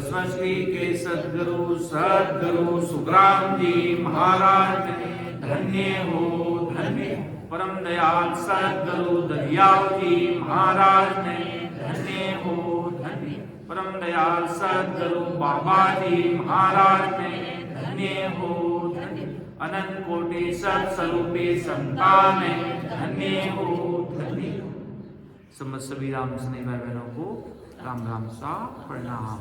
सृष्टि के सद्गुरु सुखराम जी महाराज धन्य हो धन्य। परम दयाल सद्गुरु दरियाव जी महाराज ने धन्य हो धन्य। परम दयाल सद्गुरु बाबा जी महाराज ने धन्य हो धन्य। अनंत कोटि सत्स्वरूपी संतान ने धन्य हो धन्य। समस्त सभी राम स्नेही भाई बहनों को राम राम सा प्रणाम।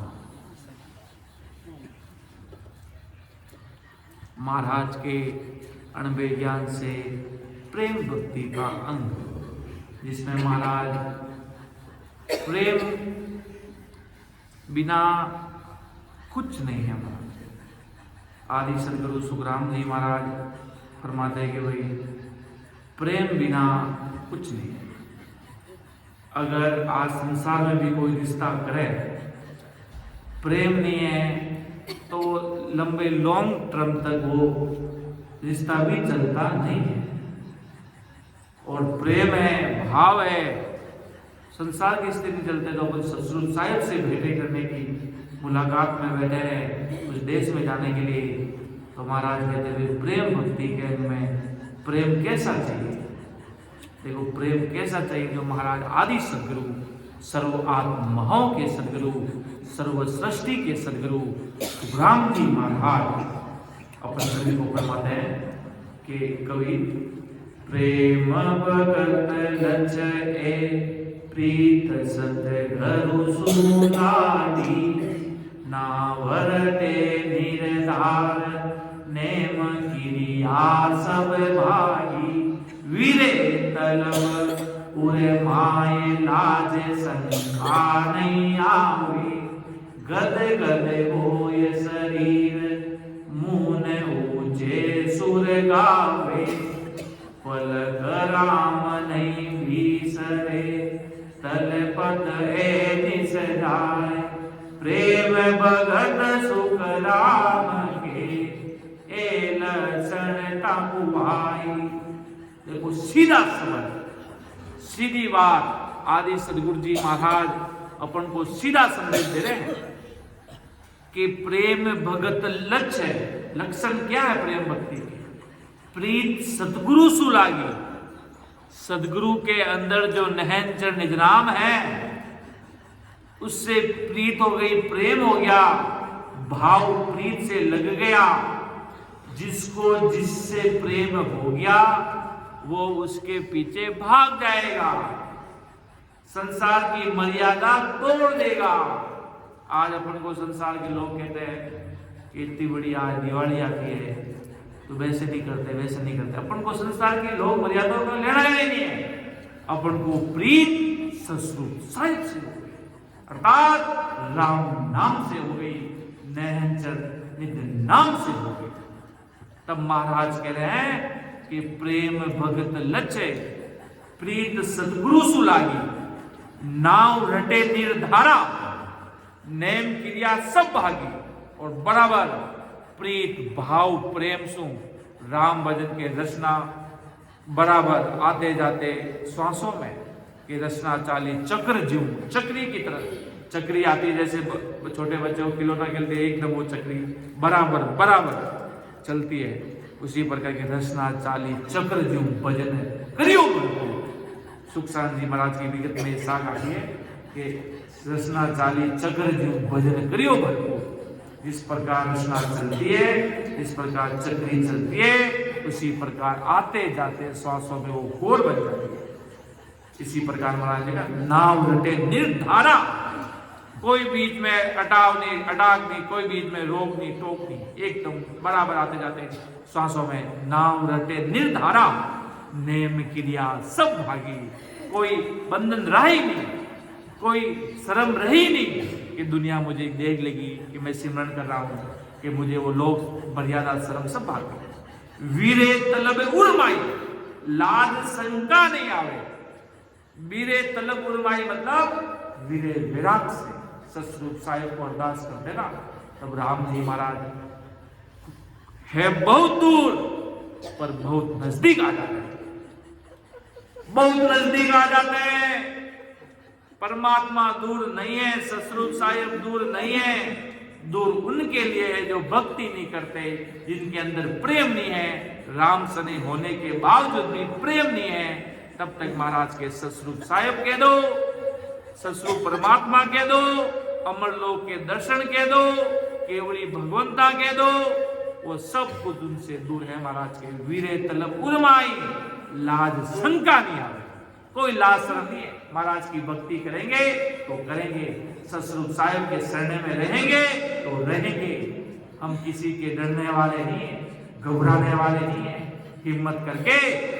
महाराज के अणबे ज्ञान से प्रेम भक्ति का अंग, जिसमें महाराज प्रेम बिना कुछ नहीं है। आदि सदगुरु सुखराम जी महाराज फरमाते हैं कि भाई प्रेम बिना कुछ नहीं है। अगर आज संसार में भी कोई रिश्ता करे, प्रेम नहीं है तो लंबे लॉन्ग टर्म तक वो रिश्ता भी चलता नहीं है। और प्रेम है, भाव है, संसार की स्थिति चलते तो अपन ससुर साहिब से भेंटे करने की मुलाकात में बैठे हैं उस देश में जाने के लिए, तो महाराज कहते हुए प्रेम भक्ति के में प्रेम कैसा चाहिए। देखो प्रेम कैसा चाहिए, जो महाराज आदि सदगुरु सर्व आत्माओं के सदगुरु सर्व सृष्टि के सदगुरु सुखराम जी महाराज अपन सभी को फरमाते हैं कि कवि प्रेम भगत लचए प्रीत सतगुरु सुनादी नावरते निर्धार नेम किरिया सब भाई वीरे तलब उरे माए लाज संखा नहीं आवे गद गद होय शरीर मुन ऊंचे सुर गावे पलक राम नहीं भीसरे तलपत ए निस जाए प्रेम भगत सुख राम के ए लक्षण ताकु भाई। देखो सीधा समझ, सीधी बात आदि सदगुरु जी महाराज अपन को सीधा संदेश दे रहे हैं कि प्रेम भगत लक्ष्य है। लक्षण क्या है प्रेम भक्ति के? प्रीत सतगुरु सु लागी। सदगुरु के अंदर जो नहनचर निजनाम है उससे प्रीत हो गई, प्रेम हो गया, भाव प्रीत से लग गया। जिसको जिससे प्रेम हो गया वो उसके पीछे भाग जाएगा, संसार की मर्यादा तोड़ देगा। आज अपन को संसार के लोग कहते हैं कि इतनी बड़ी आज दिवाली आती है तो वैसे नहीं करते वैसे नहीं करते। अपन को संसार के लोग मर्यादाओं का लेना ही नहीं है। अपन को प्रीत ससुर साहिब से हो गई, अर्थात राम नाम से हो गई, नहनचर नित्य नाम से हो गई। तब महाराज कह रहे हैं कि प्रेम भगत लचय प्रीत सदगुरु सुलागी नाव रटे निर्धारा नेम क्रिया सब भागी। और बराबर प्रीत भाव प्रेम सु राम भजन के रचना बराबर आते जाते श्वासों में कि रचना चाली चक्र जीव चक्री की तरह। चक्री आती जैसे छोटे बच्चों को खिलौना खेलते एकदम वो चक्री बराबर बराबर चलती है, उसी प्रकार की रचना चाली चक्र जीव भजन करियो। सुखसान जी महाराज की विगत में साख आती है कि रचना चाली चक्र जीव भजन करियो भरपूर। जिस प्रकार रचना चलती है, इस प्रकार चक्री चलती है, उसी प्रकार आते जाते श्वासों में वो घोर बन जाती है। इसी प्रकार महाराज जी का नाव रटे निर्धारा, कोई बीच में अटाव नहीं, अटाक नहीं, कोई बीच में रोक नहीं, टोक नहीं, एकदम बराबर आते जाते श्वासों में नाव रटे निर्धारा नेम क्रिया सब भागी। कोई बंधन रहा ही नहीं, कोई शर्म रही नहीं कि दुनिया मुझे देख लेगी कि मैं सिमरन कर रहा हूं, कि मुझे वो लोग मर्यादा शर्म सब भाग गए। वीरे तलब उर्माई लाज शंका नहीं आवे। वीरे तलब उर्माई मतलब वीरे विराट से ससुर साहिब को अरदास कर देना। तब राम जी महाराज है बहुत दूर पर बहुत नजदीक आ जाते हैं, बहुत नजदीक आ जाते हैं। परमात्मा दूर नहीं है, ससुर साहिब दूर नहीं है। दूर उनके लिए है जो भक्ति नहीं करते, जिनके अंदर प्रेम नहीं है, राम सने होने के बावजूद भी प्रेम नहीं है। तब तक महाराज के सतस्वरूप साहेब कह दो, सतस्वरूप परमात्मा कह दो, अमरलोक के दर्शन कह दो, केवली भगवंता कह दो, वो सब कुछ उनसे दूर है। महाराज के वीरे तलब उर्माई, लाज शंका नहीं आवे, कोई लाज शर्म नहीं है। महाराज की भक्ति करेंगे तो करेंगे, सतस्वरूप साहिब के शरण में रहेंगे तो रहेंगे। हम किसी के डरने वाले नहीं है, घबराने वाले नहीं है, हिम्मत करके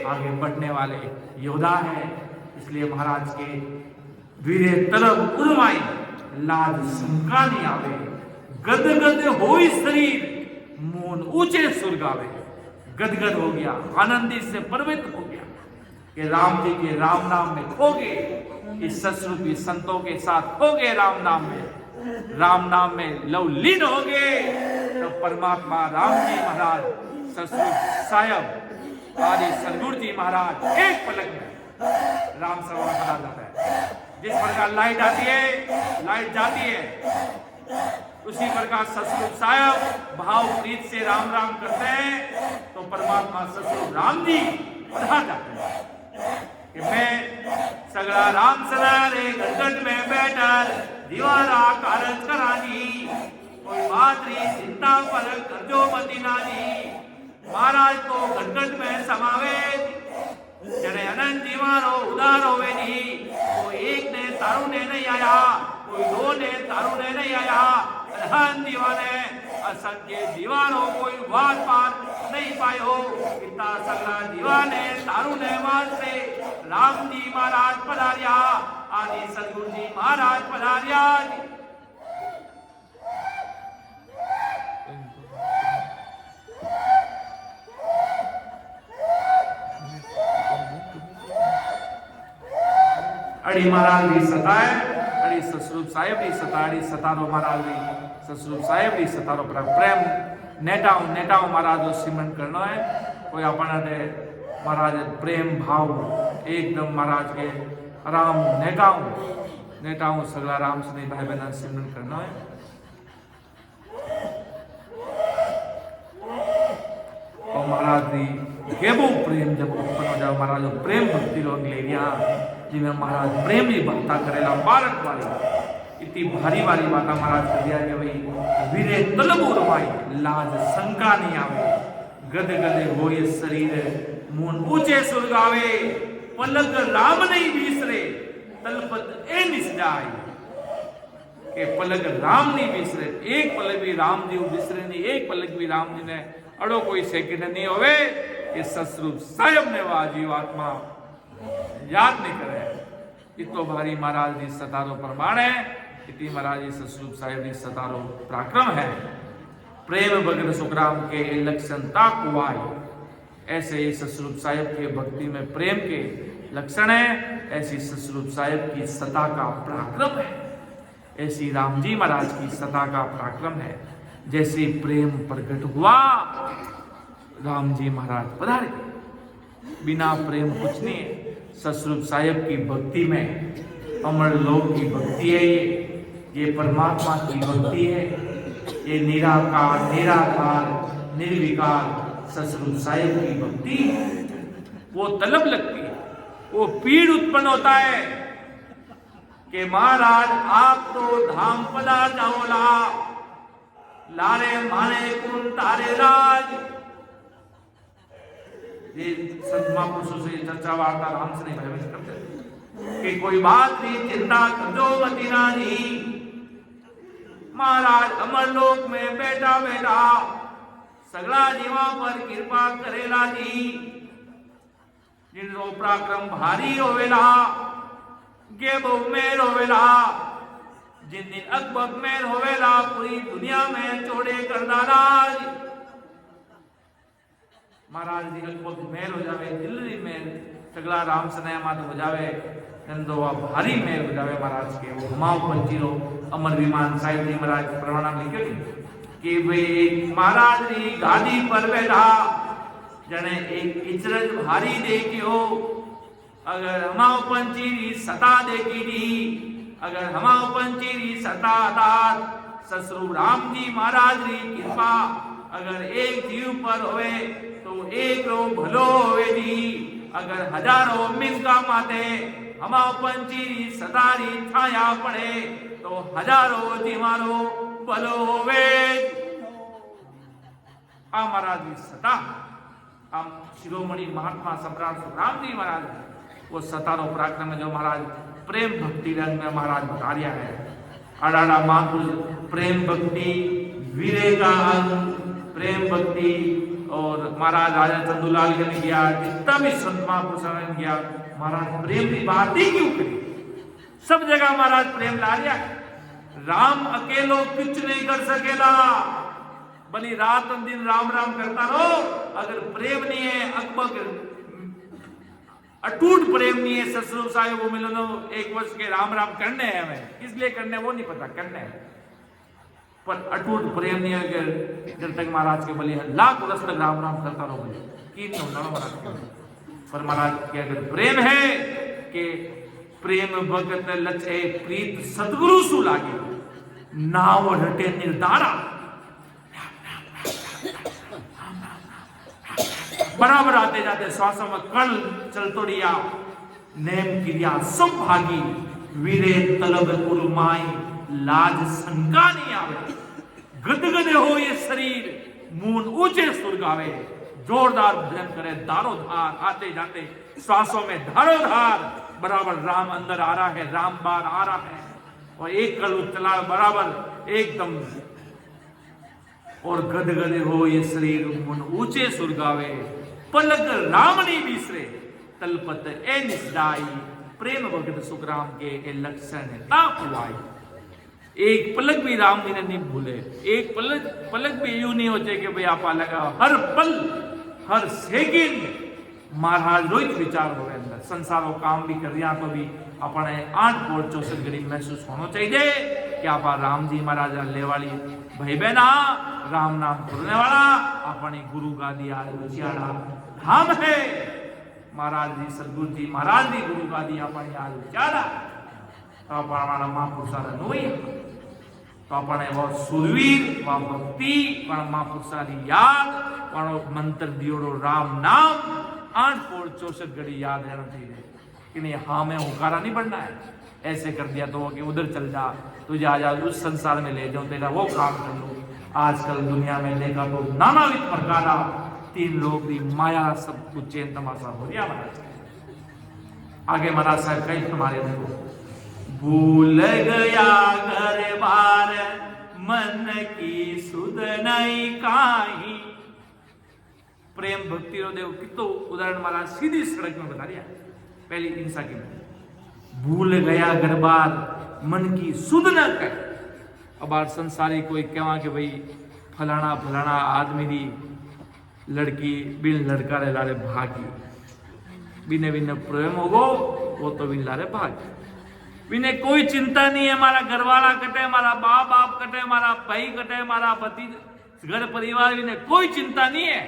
आगे बढ़ने वाले योद्धा है। इसलिए महाराज के वीरे तलब उर्माई, लाज शंका नहीं आवे, गदगद होई शरीर, मोन ऊंचे सुर गावे। गदगद हो गया, आनंदित से परमित हो गया कि राम जी के राम नाम में खो गए, इस सतस्वरूपी संतों के साथ खो गए, राम नाम में लवलीन हो गए। तो परमात्मा राम जी महाराज, सतस्वरूप साहिब आदि सदगुरु जी महाराज एक पलक में राम सरोवर बना जाता है। जिस प्रकार लाइट आती है, लाइट जाती है, उसी प्रकार सतस्वरूप साहिब भाव प्रीत से राम राम करते हैं तो परमात्मा सतस्वरूप राम जी पधार जाते हैं कि मैं सगड़ा राम सदा रे घटघट में बैठा दीवारा कारज करानी, कोई बात री चिंता पर करजो मती नानी। महाराज तो घटघट में समावे, जड़े अनंत दीवारो उदार होवे नी, कोई एक ने तारू ने नहीं आया, कोई दो ने तारू ने नहीं आया, अनंत दीवाने असंख्य दीवारों कोई बात पार नहीं पायो। इतना सगला दीवाने तारू ने वास्ते राम जी महाराज पधारिया, आदि सदगुरु जी महाराज पधारिया। अड़ी महाराज भी सताए, अड़ी सतस्वरूप साहिब भी सताड़ी, सतारो महाराज भी सतस्वरूप साहिब भी सतारो प्रेम नेटाओ महाराज जो सिमरण करना है। कोई अपना दे महाराज प्रेम भाव एकदम महाराज के राम नेटाओ सगला राम से भाई बहन सिमरण करना है। और महाराज जी केवो प्रेम जब उत्पन्न हो जाओ, महाराज प्रेम भक्ति लोग ले लिया, जिन्हें महाराज प्रेम ही भक्ता करेला बारक वाली, इतनी भारी वाली बात महाराज कर दिया कि भाई वीरे तलब उर्माई, लाज शंका नहीं आवे, गद गदे होए शरीर, मून ऊंचे सुर गावे, पलक राम नहीं बीसरे, तलपत ए निस जाए। के पलक राम नहीं बीसरे, एक पलक भी राम जी बिसरे नहीं, एक पलक भी राम जी ने अड़ो कोई सेकंड नहीं होवे, ये सतस्वरूप साहिब ने वह जीवात्मा याद नहीं करे। इतो भारी महाराज जी सतारो प्रमाण है, इतनी महाराज जी सतस्वरूप साहिब जी सतारो पराक्रम है। प्रेम भगत सुखराम के लक्षण ताकुआई, ऐसे सतस्वरूप साहिब के भक्ति में प्रेम के लक्षण है, ऐसी सतस्वरूप साहिब की सता का पराक्रम है, ऐसी राम जी महाराज की सता का पराक्रम है। जैसे प्रेम प्रकट हुआ, राम जी महाराज पधारे, बिना प्रेम कुछ नहीं है। सतस्वरूप साहिब की भक्ति में अमर लोक की भक्ति है, ये परमात्मा की भक्ति है, ये निराकार निराकार निर्विकार सतस्वरूप साहिब की भक्ति। वो तलब लगती है, वो पीड़ उत्पन्न होता है कि महाराज आप तो धाम पधार जाओला, लारे माने कुन तारे राज। ये संत महापुरुषों से चर्चा वार्ता राम से नहीं भयभीत करते कि कोई बात नहीं चिंता करजो मती रानी। महाराज अमरलोक में बैठा बैठा सगला जीवा पर कृपा करेला जी, जिनको पराक्रम भारी होवेला, गे बहु मेर होवेला, जिन दिन अकबर मेर होवेला, पूरी दुनिया में चोड़े करना राज। महाराज जी अकबर मेर हो जावे, दिल्ली में सगला राम सनया माते हो जावे, नंदोवा भारी मेर हो जावे महाराज के। वो हमाओ पंचीरो अमर विमान साहिब जी महाराज प्रमाण लिखे कि वे महाराज जी गादी पर बैठा, जने एक इचरज भारी देखियो, अगर हमाओ पंचीरी सता देखी दी, अगर हमाओ पंचीरी सता दात ससुर राम जी महाराज री कृपा अगर एक जीव पर होवे तो एक रो भलो होवे जी। अगर हजारों मिनका माते हमा पंची सदारी छाया पड़े तो हजारों जीवारो भलो होवे। आ महाराज जी सता आम शिरोमणि महात्मा सम्राट सुखराम जी महाराज वो सतारो पराक्रम जो महाराज प्रेम भक्ति रंग में महाराज बता रहा है। अडाड़ा महापुरुष प्रेम भक्ति वीरे का अंग प्रेम भक्ति और महाराज राजा चंदूलाल ने किया जितना भी संत महापुरुष ने किया महाराज प्रेम की बात ही क्यों करी। सब जगह महाराज प्रेम ला रहा है। राम अकेलो कुछ नहीं कर सकेला भली रात और दिन राम राम करता रहो अगर प्रेम नहीं है अकबक अटूट प्रेम नहीं है ससुर साहेब वो मिलो एक वर्ष के राम राम करने हैं हमें इसलिए करने वो नहीं पता करने हैं पर अटूट प्रेम नहीं है अगर जब तक महाराज के बलि लाख वर्ष तक राम राम करता रहो तीन महाराज पर महाराज के अगर प्रेम है कि प्रेम भगत लचे प्रीत सदगुरु सु लागे नाव रटे निर्धारा बराबर आते जाते श्वासों में कल चलतोड़िया नेम क्रिया सब भागी वीरे तलब कुरमाई लाज शंका नहीं आवे गदगदे हो ये शरीर मून ऊंचे सुर गावे जोरदार भजन करे दारो धार आते जाते श्वासों में धारो धार बराबर राम अंदर आ रहा है राम बार आ रहा है और एक कल चला बराबर एकदम और गदगदे हो ये शरीर मून ऊंचे सुर गावे पलक रामनी बीसरे तलपत ए निसदाई प्रेम भगत सुखराम के लक्षण तापुआई। एक पलक भी राम जी ने नहीं भूले एक पलक भी यूं नहीं होते कि भाई आपा लगा हर पल हर सेकंड महाराज रोहित विचार हो अंदर संसारों काम भी कर रहा तो भी अपने 8 घड़ी महसूस होना चाहिए कि आप राम जी महाराज ले वाली भाई बहना राम नाम करने वाला अपने गुरु गादी आड़ा धाम है महाराज जी सदगुरु जी महाराज जी गुरु गादी अपने आज विचारा तो अपना महापुरुषा नोई तो अपने वो सुरवीर व भक्ति महापुरुषा याद मंत्र दियोड़ो राम नाम 8 घड़ी याद रहना चाहिए कि नहीं हाँ मैं हुकारा नहीं बनना है ऐसे कर दिया तो कि उधर चल जा तुझे आज उस संसार में ले जाऊं तेरा वो काम कर लो। आजकल दुनिया में देखा तो नानाविध प्रकार 3 लोग की माया सब कुछ चैन तमाशा हो गया महाराज। आगे महाराज साहब कई हमारे देखो भूल गया घर बार मन की सुध नहीं काही प्रेम भक्ति रो देखो कितो उदाहरण महाराज सीधी सड़क में बता दिया पहली हिंसा की भूल गया घर बार मन की सुध न कर अब आज संसारी कोई कहवा कि भाई फलाना फलाना आदमी दी लड़की बिन लड़का रे लारे भागी बिने बिने प्रेम होगो वो तो बिन लारे भागी बिने कोई चिंता नहीं है हमारा घर वाला कटे हमारा बाप कटे हमारा भाई कटे हमारा पति घर परिवार बिने कोई चिंता नहीं है।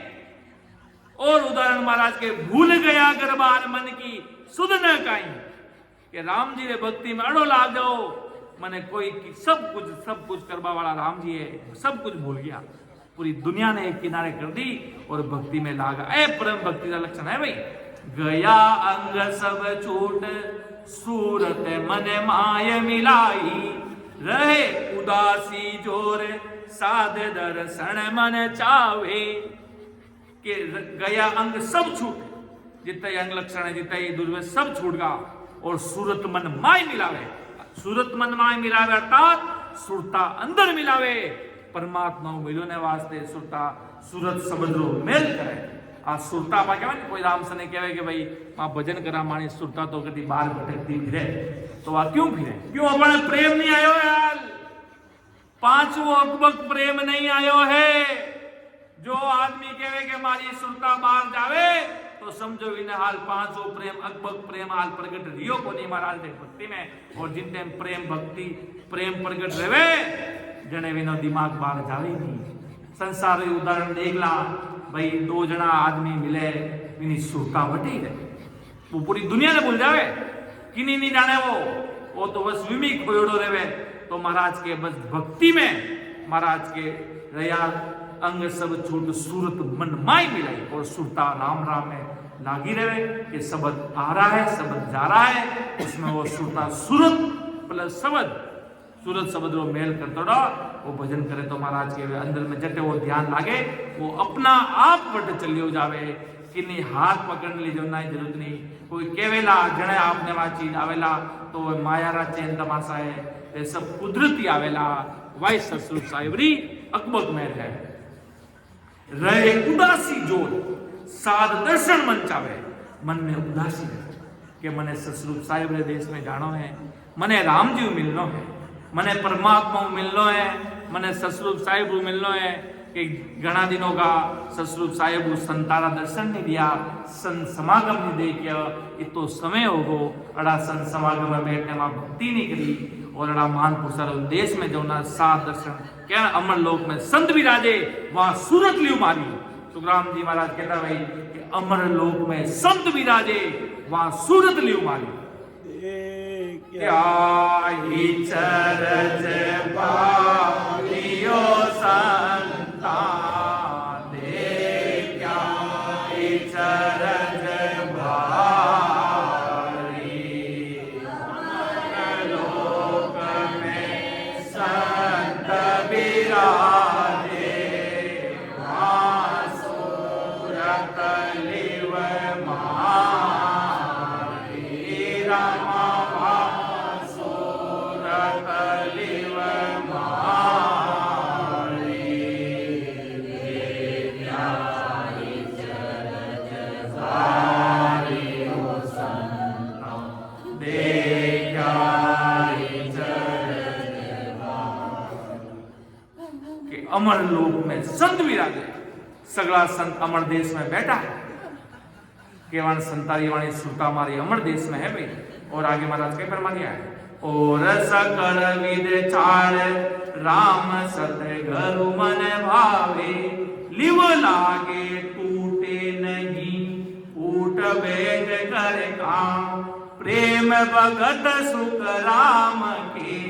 और उदाहरण महाराज के भूल गया घर बार मन की सुध न काई कि राम जी रे भक्ति में अड़ो लाग जाओ मैंने कोई सब कुछ करवा वाला राम जी है सब कुछ भूल गया पूरी दुनिया ने एक किनारे कर दी और भक्ति में लागा ए परम भक्ति का लक्षण है भाई गया अंग सब छूट सूरत मन माय मिलाई रहे उदासी जोर साध दर्शन मन चावे कि गया अंग सब छूट जितना अंग लक्षण है जितना दुर्वे सब छूट गा और सूरत मन माय मिलावे सूरत मन माय मिलावे अर्थात सुरता अंदर मिलावे परमात्मा मिलने वास्ते सुरता सूरत समझो मेल करे आ सुरता पा कहवा कोई राम से ने कहवे कि भाई मां भजन करा मानी सुरता तो कदी बाहर भटकती फिरे तो आ क्यों फिरे क्यों अपने प्रेम नहीं आयो यार 5वां अकबक प्रेम नहीं आयो है। जो आदमी कहवे कि मारी सुरता बाहर जावे तो समझो इन्हें हाल 5वां प्रेम अकबक प्रेम हाल प्रगट रियो को नहीं महाराज दे भक्ति में और जिन टाइम प्रेम भक्ति प्रेम प्रगट रहे जने विनो दिमाग बाहर जावे नहीं। संसार उदाहरण देख ला भाई 2 जना आदमी मिले इन्हीं सुरता बटी रहे वो पूरी दुनिया ने भूल जावे किन्हीं नहीं जाने वो तो बस विमी खोयोड़ो रहे तो महाराज के बस भक्ति में महाराज के रया अंग सब छूट सूरत मन माई मिलाई और सुरता राम राम में लागी रहे कि शब्द आ रहा है शब्द जा रहा है उसमें वो सुरता सूरत प्लस शब्द सूरत शब्द वो मेल करते रहो वो भजन करे तो महाराज के अंदर में जटे वो ध्यान लागे वो अपना आप बट चलियो जावे कि नहीं हाथ पकड़ लीजो ना जरूरत नहीं कोई केवेला जने आपने वाची आवेला तो मायारा चैन तमाशा है ये सब कुदरती आवेला वाई ससुर साहिबरी अकबक में है रहे उदासी जोर साध दर्शन मन चावे मन में उदासी रहे कि मने ससुर साहिब रे देश में जानो है मने राम जी मिलनो है मने परमात्मा मिलनो है मने ससुर साहिब मिलनो है कि घना दिनों का ससुर साहिब संतारा दर्शन नहीं दिया संत समागम नहीं देखिया इतो समय हो गो अड़ा संत समागम में बैठने में भक्ति नहीं करी और अड़ा महान पुरुषार देश में जो ना सात दर्शन क्या अमर लोक में संत भी राजे वहां सूरत लियो मारी सुखराम जी महाराज कहता भाई कि अमर लोक में संत भी राजे वहां सूरत लियो मारी क्या ही चरज पालियो संता दे क्या ही चरज भारी लोक में संत विराजे वहाँ सूरत लिव मारी राम अमर लोक में संत विराजे सगला संत अमर देश में बैठा है केवल संतारी वाणी सुरता मारी अमर देश में है भाई और आगे महाराज के फरमानिया है और सकल विद चार राम सत गुरु मन भावे लिव लागे टूटे नहीं ऊट बैठ कर काम प्रेम भगत सुख राम के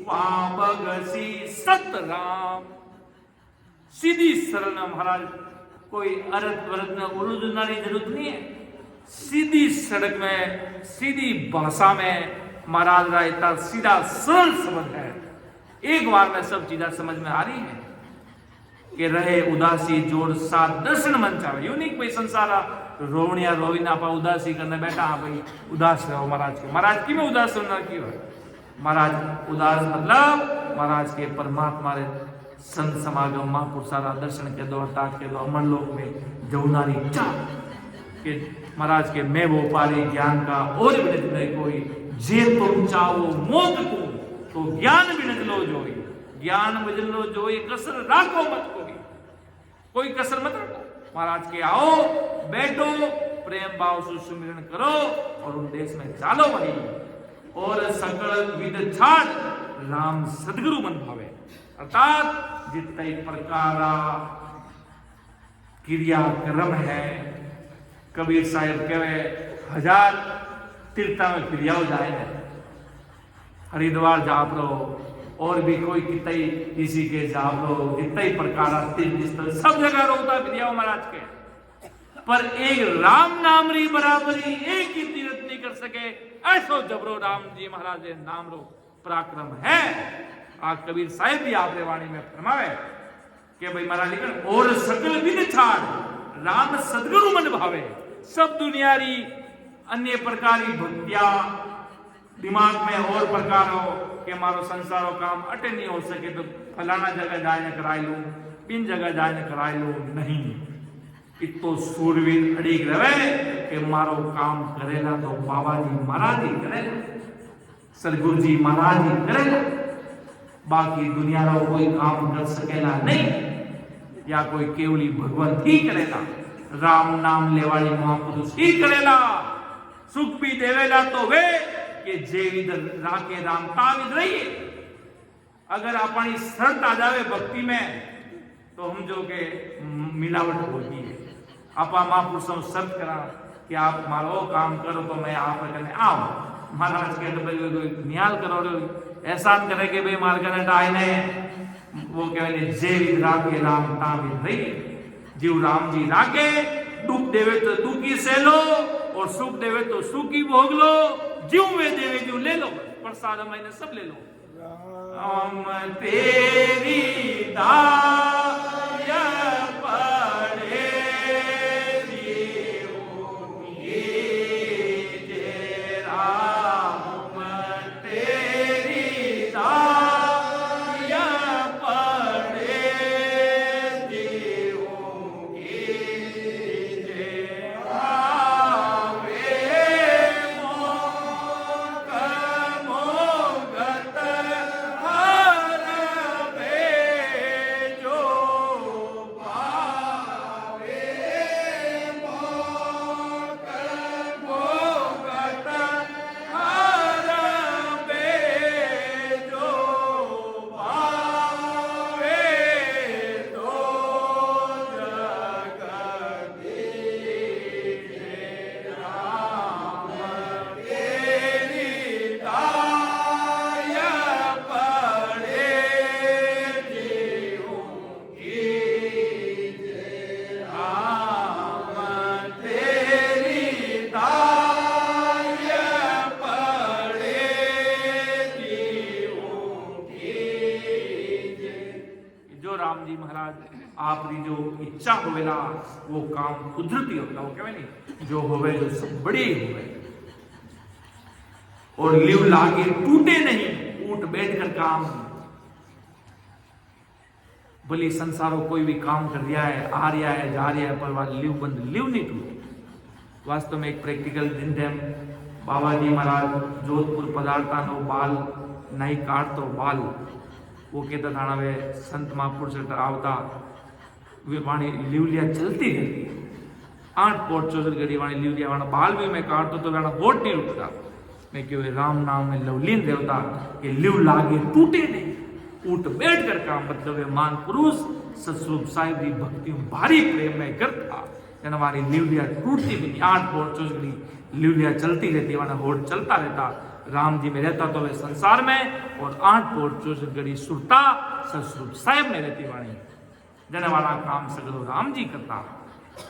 वहां भगसी सत राम सीधी सरल महाराज कोई अरत वरत में उलझना की जरूरत नहीं है सीधी सड़क में सीधी भाषा में महाराज का इतना सीधा सरल समझ है एक बार में सब चीजें समझ में आ रही है कि रहे उदासी जोड़ साथ दर्शन मन चाहे यूं नहीं कोई संसार रोवनिया रोवी ना पा उदासी करने बैठा हाँ भाई उदास रहो महाराज की में उदास होना क्यों है महाराज उदास मतलब महाराज के परमात्मा रे संत समागम महापुरुषारा दर्शन के दो हटात के दो अमर लोक में जौनारी चाह कि महाराज के मैं वो पारी ज्ञान का और विनत में कोई जे तुम चाहो मोद को तो ज्ञान विनत लो जोई ज्ञान विनत लो जोई कसर राखो मत कोई कसर मत रखो महाराज के आओ बैठो प्रेम भाव से सुमिरन करो और उन देश में चालो वही और सकल विद छाड़ राम सदगुरु मन भावे अर्थात जितने प्रकारा क्रियाक्रम है कबीर साहब कहे 1000 तीर्था में क्रिया हो जाए हरिद्वार जाप रहो और भी कोई कितने इसी के जाप रहो जितने प्रकार तीर्थ सब जगह रोता क्रिया महाराज के पर एक राम नाम री बराबरी एक ही तीर्थ नहीं कर सके ऐसो जबरो राम जी महाराज नाम रो पराक्रम है आज कबीर साहिब भी आपने वाणी में फरमावे कि भाई महाराज लिखन और सकल विद छाड़ राम सदगुरु मन भावे सब दुनियारी अन्य प्रकार की भक्तियां दिमाग में और प्रकार हो कि हमारो संसारो काम अटे नहीं हो सके तो फलाना जगह जाए न कराई लू बिन जगह जाए न कराई लू नहीं इतो सूरवीर अड़ीक रहे कि मारो काम करेला तो बाबा जी महाराज ही करेला सदगुरु जी महाराज ही करेला बाकी दुनिया रो कोई काम कर सकेला नहीं या कोई केवली भगवंत ही करेला राम नाम लेवाली महापुरुष ही करेला सुख भी देवेला तो वे कि जेविद राके राम ताविद रहिए अगर अपनी शर्त आ जावे भक्ति में तो हम जो के मिलावट होती है आपा महापुरुषों शर्त करा कि आप मारो काम करो तो मैं आप करने आओ महाराज के तो निहाल करो एहसान करे के भाई मार कने आए ने वो कहने जे विध राखे राम ता विध रही। जीव राम जी राखे, दुख देवे तो दुखी से लो और सुख देवे तो सुखी भोग लो, जीव में देवे जीव ले लो, प्रसाद मैंने सब ले लो। राम तेरी दाया पड़े आपकी जो इच्छा होवेला वो काम कुदरती होता वो कहवे नहीं जो होवे जो सब बड़े होवे और लिव लागे टूटे नहीं, उठ बैठ कर काम। भले संसारों कोई भी काम कर रहा है, आ रहा है, जा रहा है, पर वह लिव बंद लिव नहीं टूटे। वास्तव में एक प्रैक्टिकल दिन टाइम बाबा जी महाराज जोधपुर पदार्था नो बाल नहीं काट तो बाल वो कहता था वे संत महापुरुष आवता वे वाणी लिवलिया चलती रहती है 8 पोट 64 घड़ी वाणी लिवलिया वाणा बाल भी मैं काटतो तो वाणा होठ नहीं उठता। मैं क्यों राम नाम में लवलीन देवता के लिव लागे टूटे नहीं, उठ बैठ कर काम मतलब मान पुरुष सतस्वरूप साहिब की भक्ति भारी प्रेम में करता जना वाणी लिवलिया टूटती भी नहीं। 8 पोट 64 घड़ी लिवलिया चलती रहती वाणा होठ चलता रहता। राम जी में रहता तो वे संसार में और 8 पोट 64 घड़ी सुरता सतस्वरूप साहिब में रहती वाणी जने वाला काम सगलो राम जी करता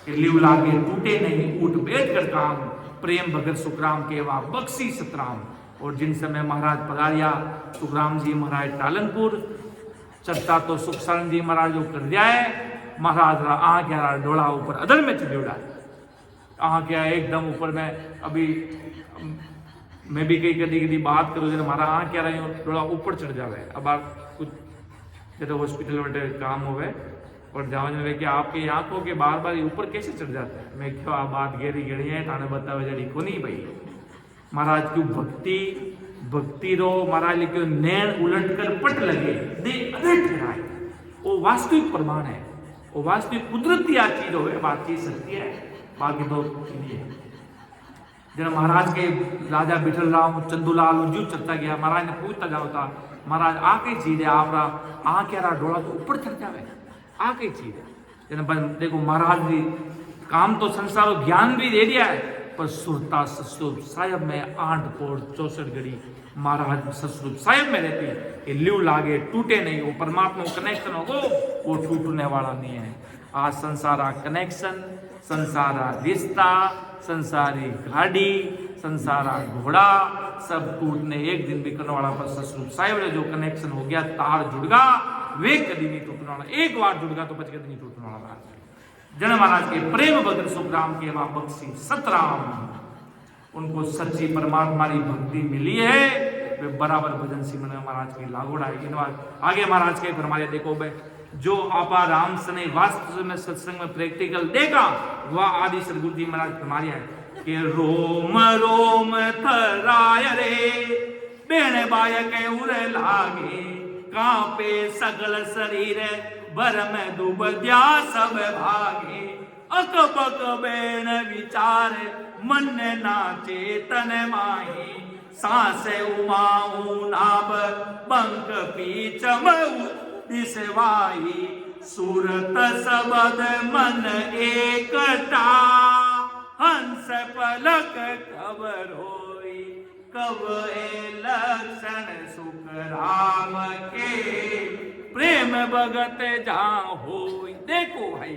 कि लिव लागे टूटे नहीं, उठ बैठ कर काम प्रेम भगत सुखराम केवा बख्शी सतराम। और जिन समय महाराज पधारिया सुखराम जी महाराज टालनपुर चर्चा तो सुखसारण जी महाराज जो कर दिया है महाराज आ क्या डोला ऊपर अदल में चढ़ा आ क्या एकदम ऊपर में अभी मैं भी कई कभी कभी बात करूँ जरा हमारा आ क्या रही डोला ऊपर चढ़ जावे। अब आप कुछ जैसे हॉस्पिटल में काम होवे और जाओ कि आपके आंखों के बार बार ऊपर कैसे चढ़ जाता है। मैं क्यों आप बात गहरी गहरी है थाने बतावे जड़ी को नहीं भाई महाराज क्यों भक्ति रो महाराज क्यों नैन उलट कर पट लगे दे अदट कराए वो वास्तविक प्रमाण है, वो वास्तविक कुदरती आ चीज हो बात चीज सत्य है। बाकी तो जब महाराज के राजा बिठल राम चंदूलाल उज्जू चलता गया महाराज ने पूछता जाओ था महाराज आ कई चीज है आप आ क्या रहा डोला तो ऊपर चढ़ जावे आ कई चीज है। देखो महाराज जी काम तो संसार ज्ञान भी दे दिया है पर सुरता सतस्वरूप साहिब में 8 पोट 64 घड़ी महाराज सतस्वरूप साहिब में रहती है। ये लिव लागे टूटे नहीं, वो परमात्मा कनेक्शन हो वो टूटने वाला नहीं है। आज संसारा कनेक्शन, संसारा रिश्ता, संसारी गाड़ी, संसारा घोड़ा सब टूटने एक दिन बिकने वाला पर सतस्वरूप साहिब ने जो कनेक्शन हो गया तार जुड़गा वे कभी नहीं टूटने वाला। एक बार जुड़गा तो बच कभी नहीं टूटने वाला। जन महाराज के प्रेम भद्र सुखराम के वा बख्शी सतराम उनको सच्ची परमात्मा की भक्ति मिली है वे बराबर भजन सिमरन महाराज की लागोड़ा है। आगे महाराज के फरमाया देखो बे जो आपा राम सने वास्तव में सत्संग में प्रैक्टिकल देखा वह आदि सदगुरु जी महाराज फरमाया है कि रोम रोम थराय रे बेण बाय के उरे लागे कांपे सगल शरीर बर में दुबद्या सब भागे अकबक बेण विचार मन ना चेतन माही सांस उमाऊ नाभ बंक पीच दिसवाई सूरत सबद मन एकता हंस पलक खबर होई कब ए लक्षण सुख राम के प्रेम भगत जहां हो। देखो भाई,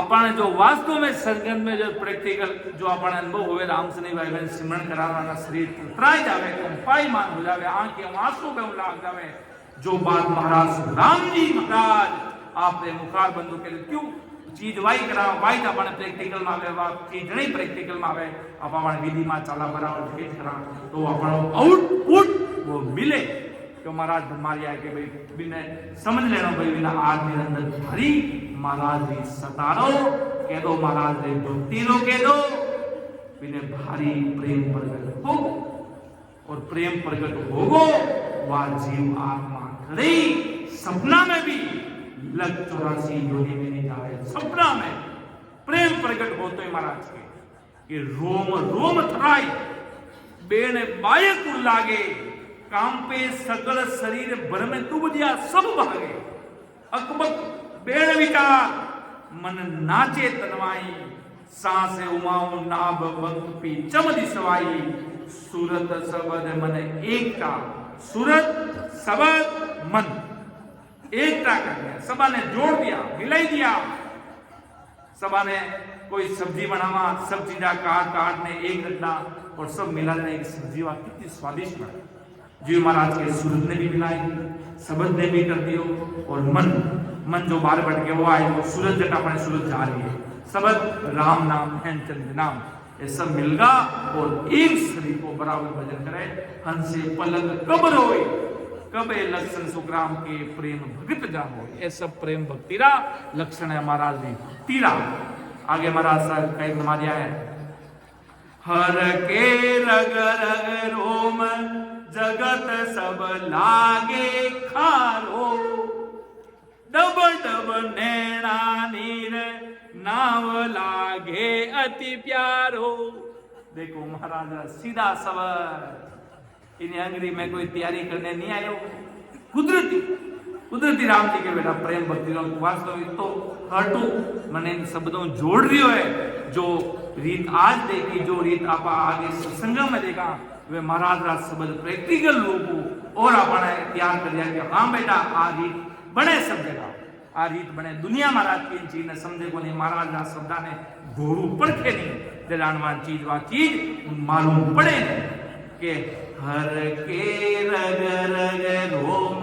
अपन जो वास्तव में सरगन में जो प्रैक्टिकल जो अपन अनुभव हुए राम से नहीं भाई बहन सिमरण कराना शरीर उतराई जावे, कंपाईमान हो जावे, आंखें आंसू में लाग जावे। जो बात महाराज राम जी महाराज आपने मुखार बंधु के लिए क्यों चीज वाई करा वाई था अपन प्रैक्टिकल में आवे, वा चीज नहीं प्रैक्टिकल में आवे, अपन विधि में चला बराबर भेज करा तो अपन आउटपुट वो मिले। तो महाराज भरमारिया के भाई बिना समझ लेना भाई बिना आदमी अंदर भरी महाराज री सतारो कह दो, महाराज रे भक्ति रो कह दो, बिना भारी प्रेम प्रकट हो और प्रेम प्रकट होगो वह जीव आत्मा खड़ी सपना में भी लग 84 योनि में नहीं जाए। सपना में प्रेम प्रकट होते हैं महाराज के कि रोम रोम थराई बेने बायक लागे काम पे सकल शरीर भर में दुबदिया सब भागे अकबक बेड़ विचार मन नाचे तनवाई सांसे उमाऊ नाभ बंक पी चमदी सवाई सूरत सबद मन एकता सूरत सबद मन एकता कर दिया, सबा ने जोड़ दिया, मिलाई दिया। सबा ने कोई सब्जी बनावा, सब चीजा काट ने एक गड्ढा और सब मिला ने एक सब्जी वा कितनी स्वादिष्ट बनी। जीव महाराज के सूरत ने भी मिलाई, सबद ने भी कर दियो और मन जो बाहर बढ़ के वो आए वो सूरज जटा अपने सूरज जा रही है, सबद राम नाम है चंद्र नाम ये सब मिलगा और एक शरीर को बराबर भजन करे। हंसे पलक कब रोए कब लक्षण सुखराम के प्रेम भगत जानो, ये सब प्रेम भक्तिरा लक्षण है महाराज जी तीरा। आगे महाराज साहब कई मारिया है, हर के रग रग रोम जगत सब लागे खारो, डब डब नैना नीर नाव लागे अति प्यारो। देखो महाराज सीधा सवाल, इन्हें अंग्रेजी में कोई तैयारी करने नहीं आयो, कुदरती राम जी के बेटा प्रेम भक्ति वास्तव तो हटू मैंने इन शब्दों जोड़ रही है। जो रीत आज देखी, जो रीत आप आगे सत्संग में देखा वे महाराज राज शब्द प्रैक्टिकल रूप और अपने तैयार कर दिया कि हाँ बेटा आ रीत बने सब जगह, आ रीत बने दुनिया महाराज की चीज ने समझे को नहीं, महाराज राज शब्द ने घोरू पड़के नहीं जलानवान चीज वा चीज मालूम पड़े के हर के रग रग रोम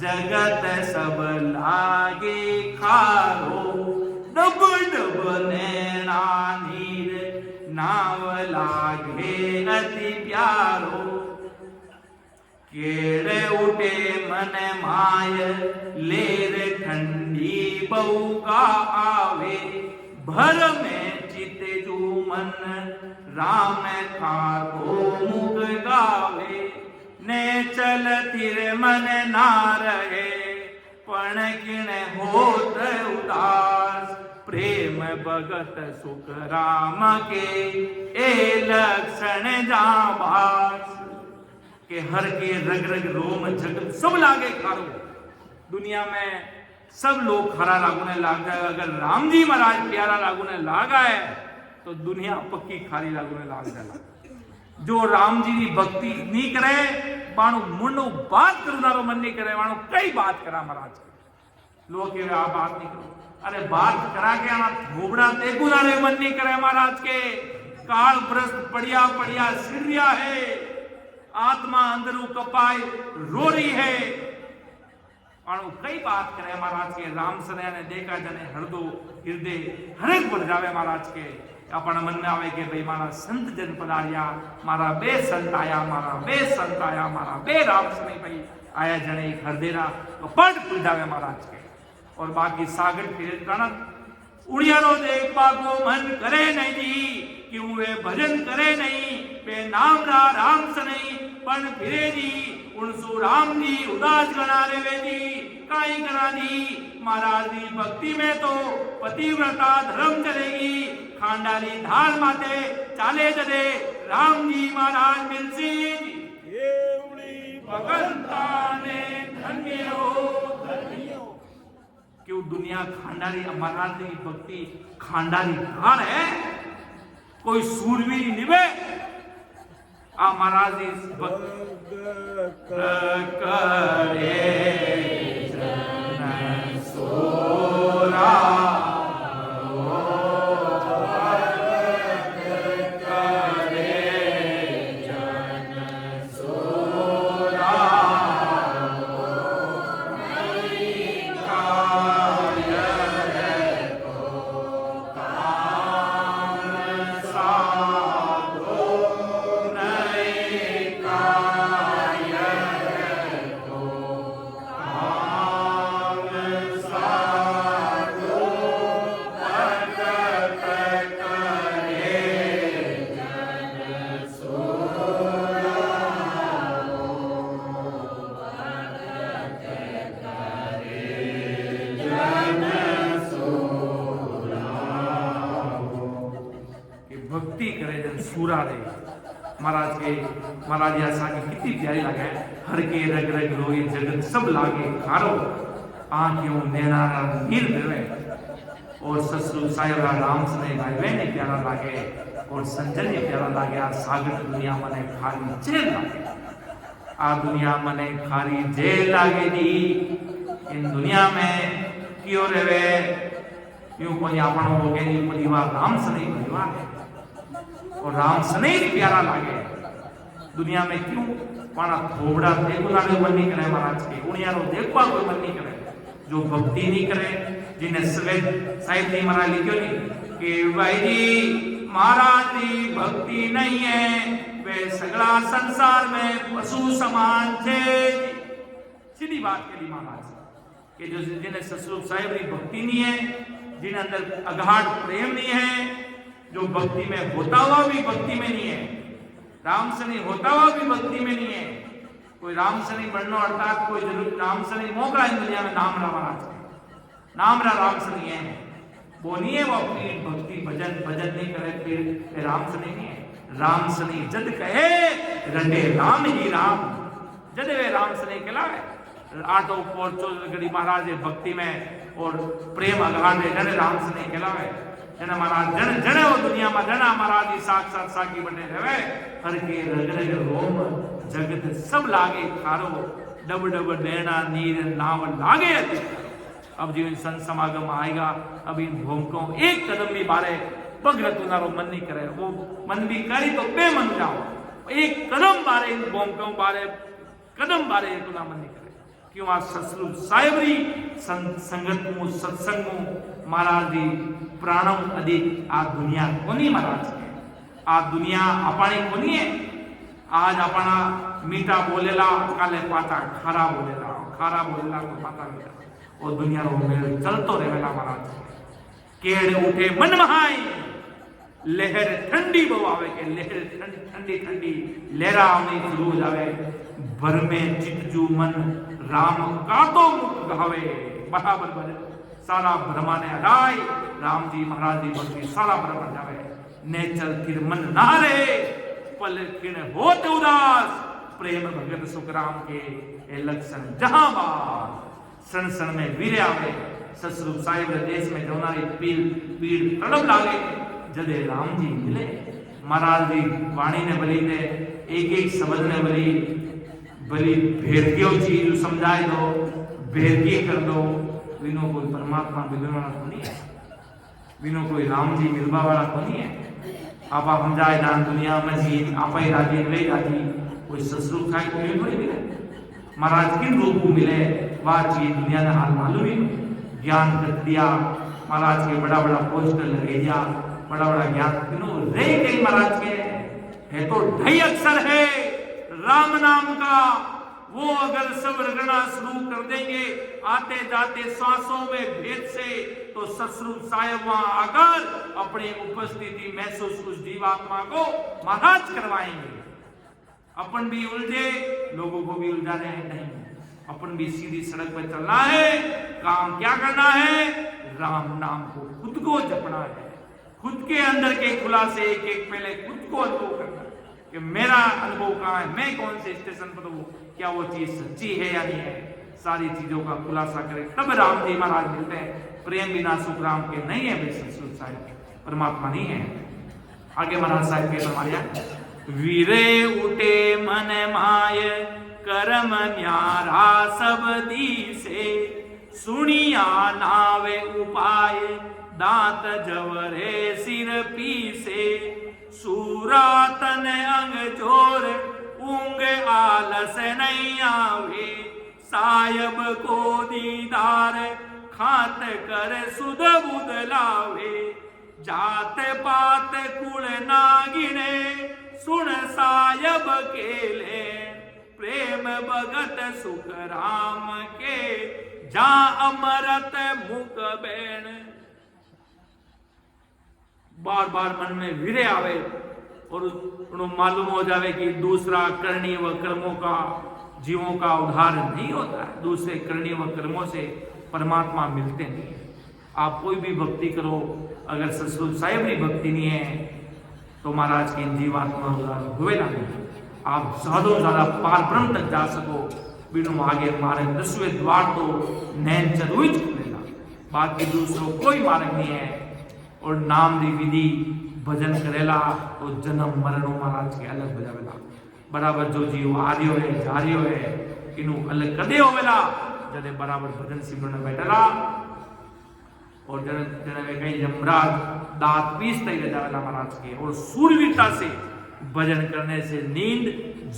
जगत सब लागे खारो, डब डब नैना नीर नाव लागे अति प्यारो। केड़े उठे मन माय लेर ठंडी बउका आवे, भर में चिते जो मन राम खाको मुख गावे। ने चल तिर मन ना रहे पण किण होत उदास, प्रेम भगत सुख राम के ए लक्षण जाबास। के हर के रग रग रोम जगत सब लागे खारो, दुनिया में सब लोग खरा लागूने लाग जाए, अगर राम जी महाराज प्यारा लागूने लागा है तो दुनिया पक्की खारी लागूने लाग जाए। जो राम जी की भक्ति नहीं करे मानो मुंडो बात करुनारो मन नहीं करे, मानो कई बात करा महाराज के लोग के आ बात नहीं करो, अरे बात करा के आना घोबड़ा देखू ना मन नहीं करे महाराज के। काल भ्रष्ट पड़िया पड़िया सिरिया है, आत्मा अंदरू कपाई रो रही है, मानो कई बात करे महाराज के। राम सने ने देखा जने हृदय हरेक बढ़ जावे महाराज के। अपना मन में आवे के भाई मारा संत जन पधारिया, मारा बे संत आया, मारा बे संत आया, मारा बे राम सने भाई आया जने एक हरदेरा तो पट खुल जावे महाराज के। और बाकी सागर फिर गाना उड़ियारो देख पाको मन करे नहीं, क्यों वे भजन करे नहीं, वे नाम राम सने पण फिरे दी उनसु राम जी उदास गणा रे दी काई करा दी। महाराज की भक्ति में तो पतिव्रता धर्म चलेगी, खांडाली धार माते चाले जदे राम जी महाराज मिलसी भगवंता ने धन्य हो। क्यों दुनिया खांडाली महाराज की भक्ति खांडाली धार है, कोई सूरवीर निवे आ महाराज जी भक्त करे जन सोरा भक्ति करे जन सूरा रे महाराज ऐसा की कितनी प्यारी लगे हर के रग रग रोए जगत सब लागे खारो आंखों नैना नीर देवे और ससुर साहिब राम सने भाई ने प्यारा लागे और संजन ने प्यारा लागे आ सागर दुनिया मने खाली जेल लागे आ दुनिया मने खाली जेल लागे दी इन दुनिया में क्यों रेवे यूं कोई आपनो हो गए परिवार राम सने परिवार है और राम सने प्यारा लागे दुनिया में क्यों पाना थोबड़ा देखो ना मन नहीं करे महाराज के उनिया रो देखवा कोई मन नहीं करे जो भक्ति नहीं करे जिन्हें सवेद साहिब जी महाराज लिखो नहीं कि भाई जी महाराज जी भक्ति नहीं है वे सगला संसार में पशु समान थे सीधी बात के लिए महाराज कि जो जिन्हें ससुर साहिब की भक्ति नहीं है जिन्हें अंदर अगाध प्रेम नहीं है जो भक्ति में होता हुआ भी भक्ति में नहीं है राम से नहीं होता हुआ भी भक्ति में नहीं है कोई राम से नहीं बनना अर्थात कोई जरूर राम से नहीं मौका है दुनिया में नाम रहा महाराज नाम रहा राम से नहीं है वो नहीं है वो अपनी भक्ति भजन भजन नहीं करे फिर राम से नहीं है राम से नहीं जद कहे रटे राम ही राम जद वे राम से नहीं कहलावे आटो और चौधरी महाराज भक्ति में और प्रेम अगाध जन राम से नहीं कहलावे जन महाराज जन जन वो दुनिया में जना महाराज जी साक्षात साकी बने रहे हर के रग रग रोम जगत सब लागे खारो डब डब नैना नीर नाव लागे अब जीवन संत समागम आएगा अब इन भूमकों एक कदम भी बारे पग तुम्हारो मन नहीं करे वो मन भी करी तो बेमन जाओ एक कदम बारे इन भूमकों बारे कदम बारे तुना मन नहीं करे क्यों आ ससुर साहेबरी संगत मु सत्संग मु महाराज जी प्राणम अधिक आ दुनिया कोनी महाराज आ दुनिया अपनी कोनी है आज अपना मीठा बोलेला काले पाता खारा बोलेला तो पाता मीठा और दुनिया रो मेल चलतो रहेला महाराज केड़ उठे मन महाई लहर ठंडी बवावे के लहर ठंडी ठंडी लहरा आनी शुरू हो जावे भर में चितजू मन राम का तो मुख गावे बराबर बने सारा ब्रह्मा ने अदाई राम जी महाराज जी बोलते सारा ब्रह्मा जावे ने चल फिर मन ना रे पल किण होत उदास प्रेम भगत सुखराम के ए लक्षण जहां बार सन सन में वीर आवे ससुर साहिब देश में जोनारी पीड़ तड़प लागे जदे राम जी मिले महाराज जी वाणी ने बली ने एक शब्द ने बली भेदगियो चीज समझाए दो भेदगी कर दो विनो कोई परमात्मा मिलने वाला तो नहीं है विनो कोई राम जी मिलवा वाला तो नहीं है आप समझाए दान दुनिया में जी आप ही राजी रहे राजी कोई ससुर खाई तो नहीं मिले महाराज किन रूप को मिले वाह जी दुनिया ने हाल मालूम ही ज्ञान कर दिया महाराज के बड़ा बड़ा पोस्टर लगे जा बड़ा बड़ा ज्ञान किनो रे गई महाराज के है तो ढाई अक्षर है राम नाम का वो अगर सब रगड़ना शुरू कर देंगे आते जाते सांसों में भेद से तो ससुर साहिब वहां आकर अपनी उपस्थिति महसूस उस जीवात्मा को महाराज करवाएंगे अपन भी उलझे लोगों को भी उलझा रहे हैं नहीं अपन भी सीधी सड़क पर चलना है काम क्या करना है राम नाम को खुद को जपना है खुद के अंदर के खुलासे एक एक पहले खुद को अनुभव करना कि मेरा अनुभव कहाँ है मैं कौन से स्टेशन पर हूँ क्या वो चीज सच्ची है या नहीं है सारी चीजों का खुलासा करें तब राम जी महाराज मिलते हैं प्रेम बिना सुख राम के नहीं है ससुर साहिब परमात्मा नहीं है आगे महाराज साहिब के फरमाया વીરે ઉઠે મન માય કરમ ન્યારા સબ દીસે સુણિયા નાવે ઉપાય દાંત જવરે સિર પીસે सूरा तन अंग जोर ऊंग आलस नहीं आवे सायब को दीदार खात कर सुध बुध लावे जात पात कुल ना गिने सुन सायब केले प्रेम भगत सुख राम के जा अमरत मुख बैण। बार बार मन में विरय आवे और उन्हें मालूम हो जावे कि दूसरा करनी व कर्मों का जीवों का उद्धार नहीं होता है, दूसरे करनी व कर्मों से परमात्मा मिलते नहीं है। आप कोई भी भक्ति करो, अगर ससुर साहेब की भक्ति नहीं है तो महाराज की जीवात्मा हुएगा नहीं। आप ज्यादा ज्यादा पार ब्रह्म तक जा सको बिनु आगे मार्ग 10वें द्वार तो नैन जरूर खुलेगा, बाकी दूसरों कोई मार्ग नहीं है। और नाम दी विधि भजन करेला तो जन्म मरणों महाराज के अलग बजावेला। बराबर जो जीव आ रही है जा रही है इनू अलग कदे होवेला जने बराबर भजन सिमरन में बैठेला और जने कहीं यमराज दांत पीसते ही जावेला महाराज के। और सूरवीरता से भजन करने से नींद,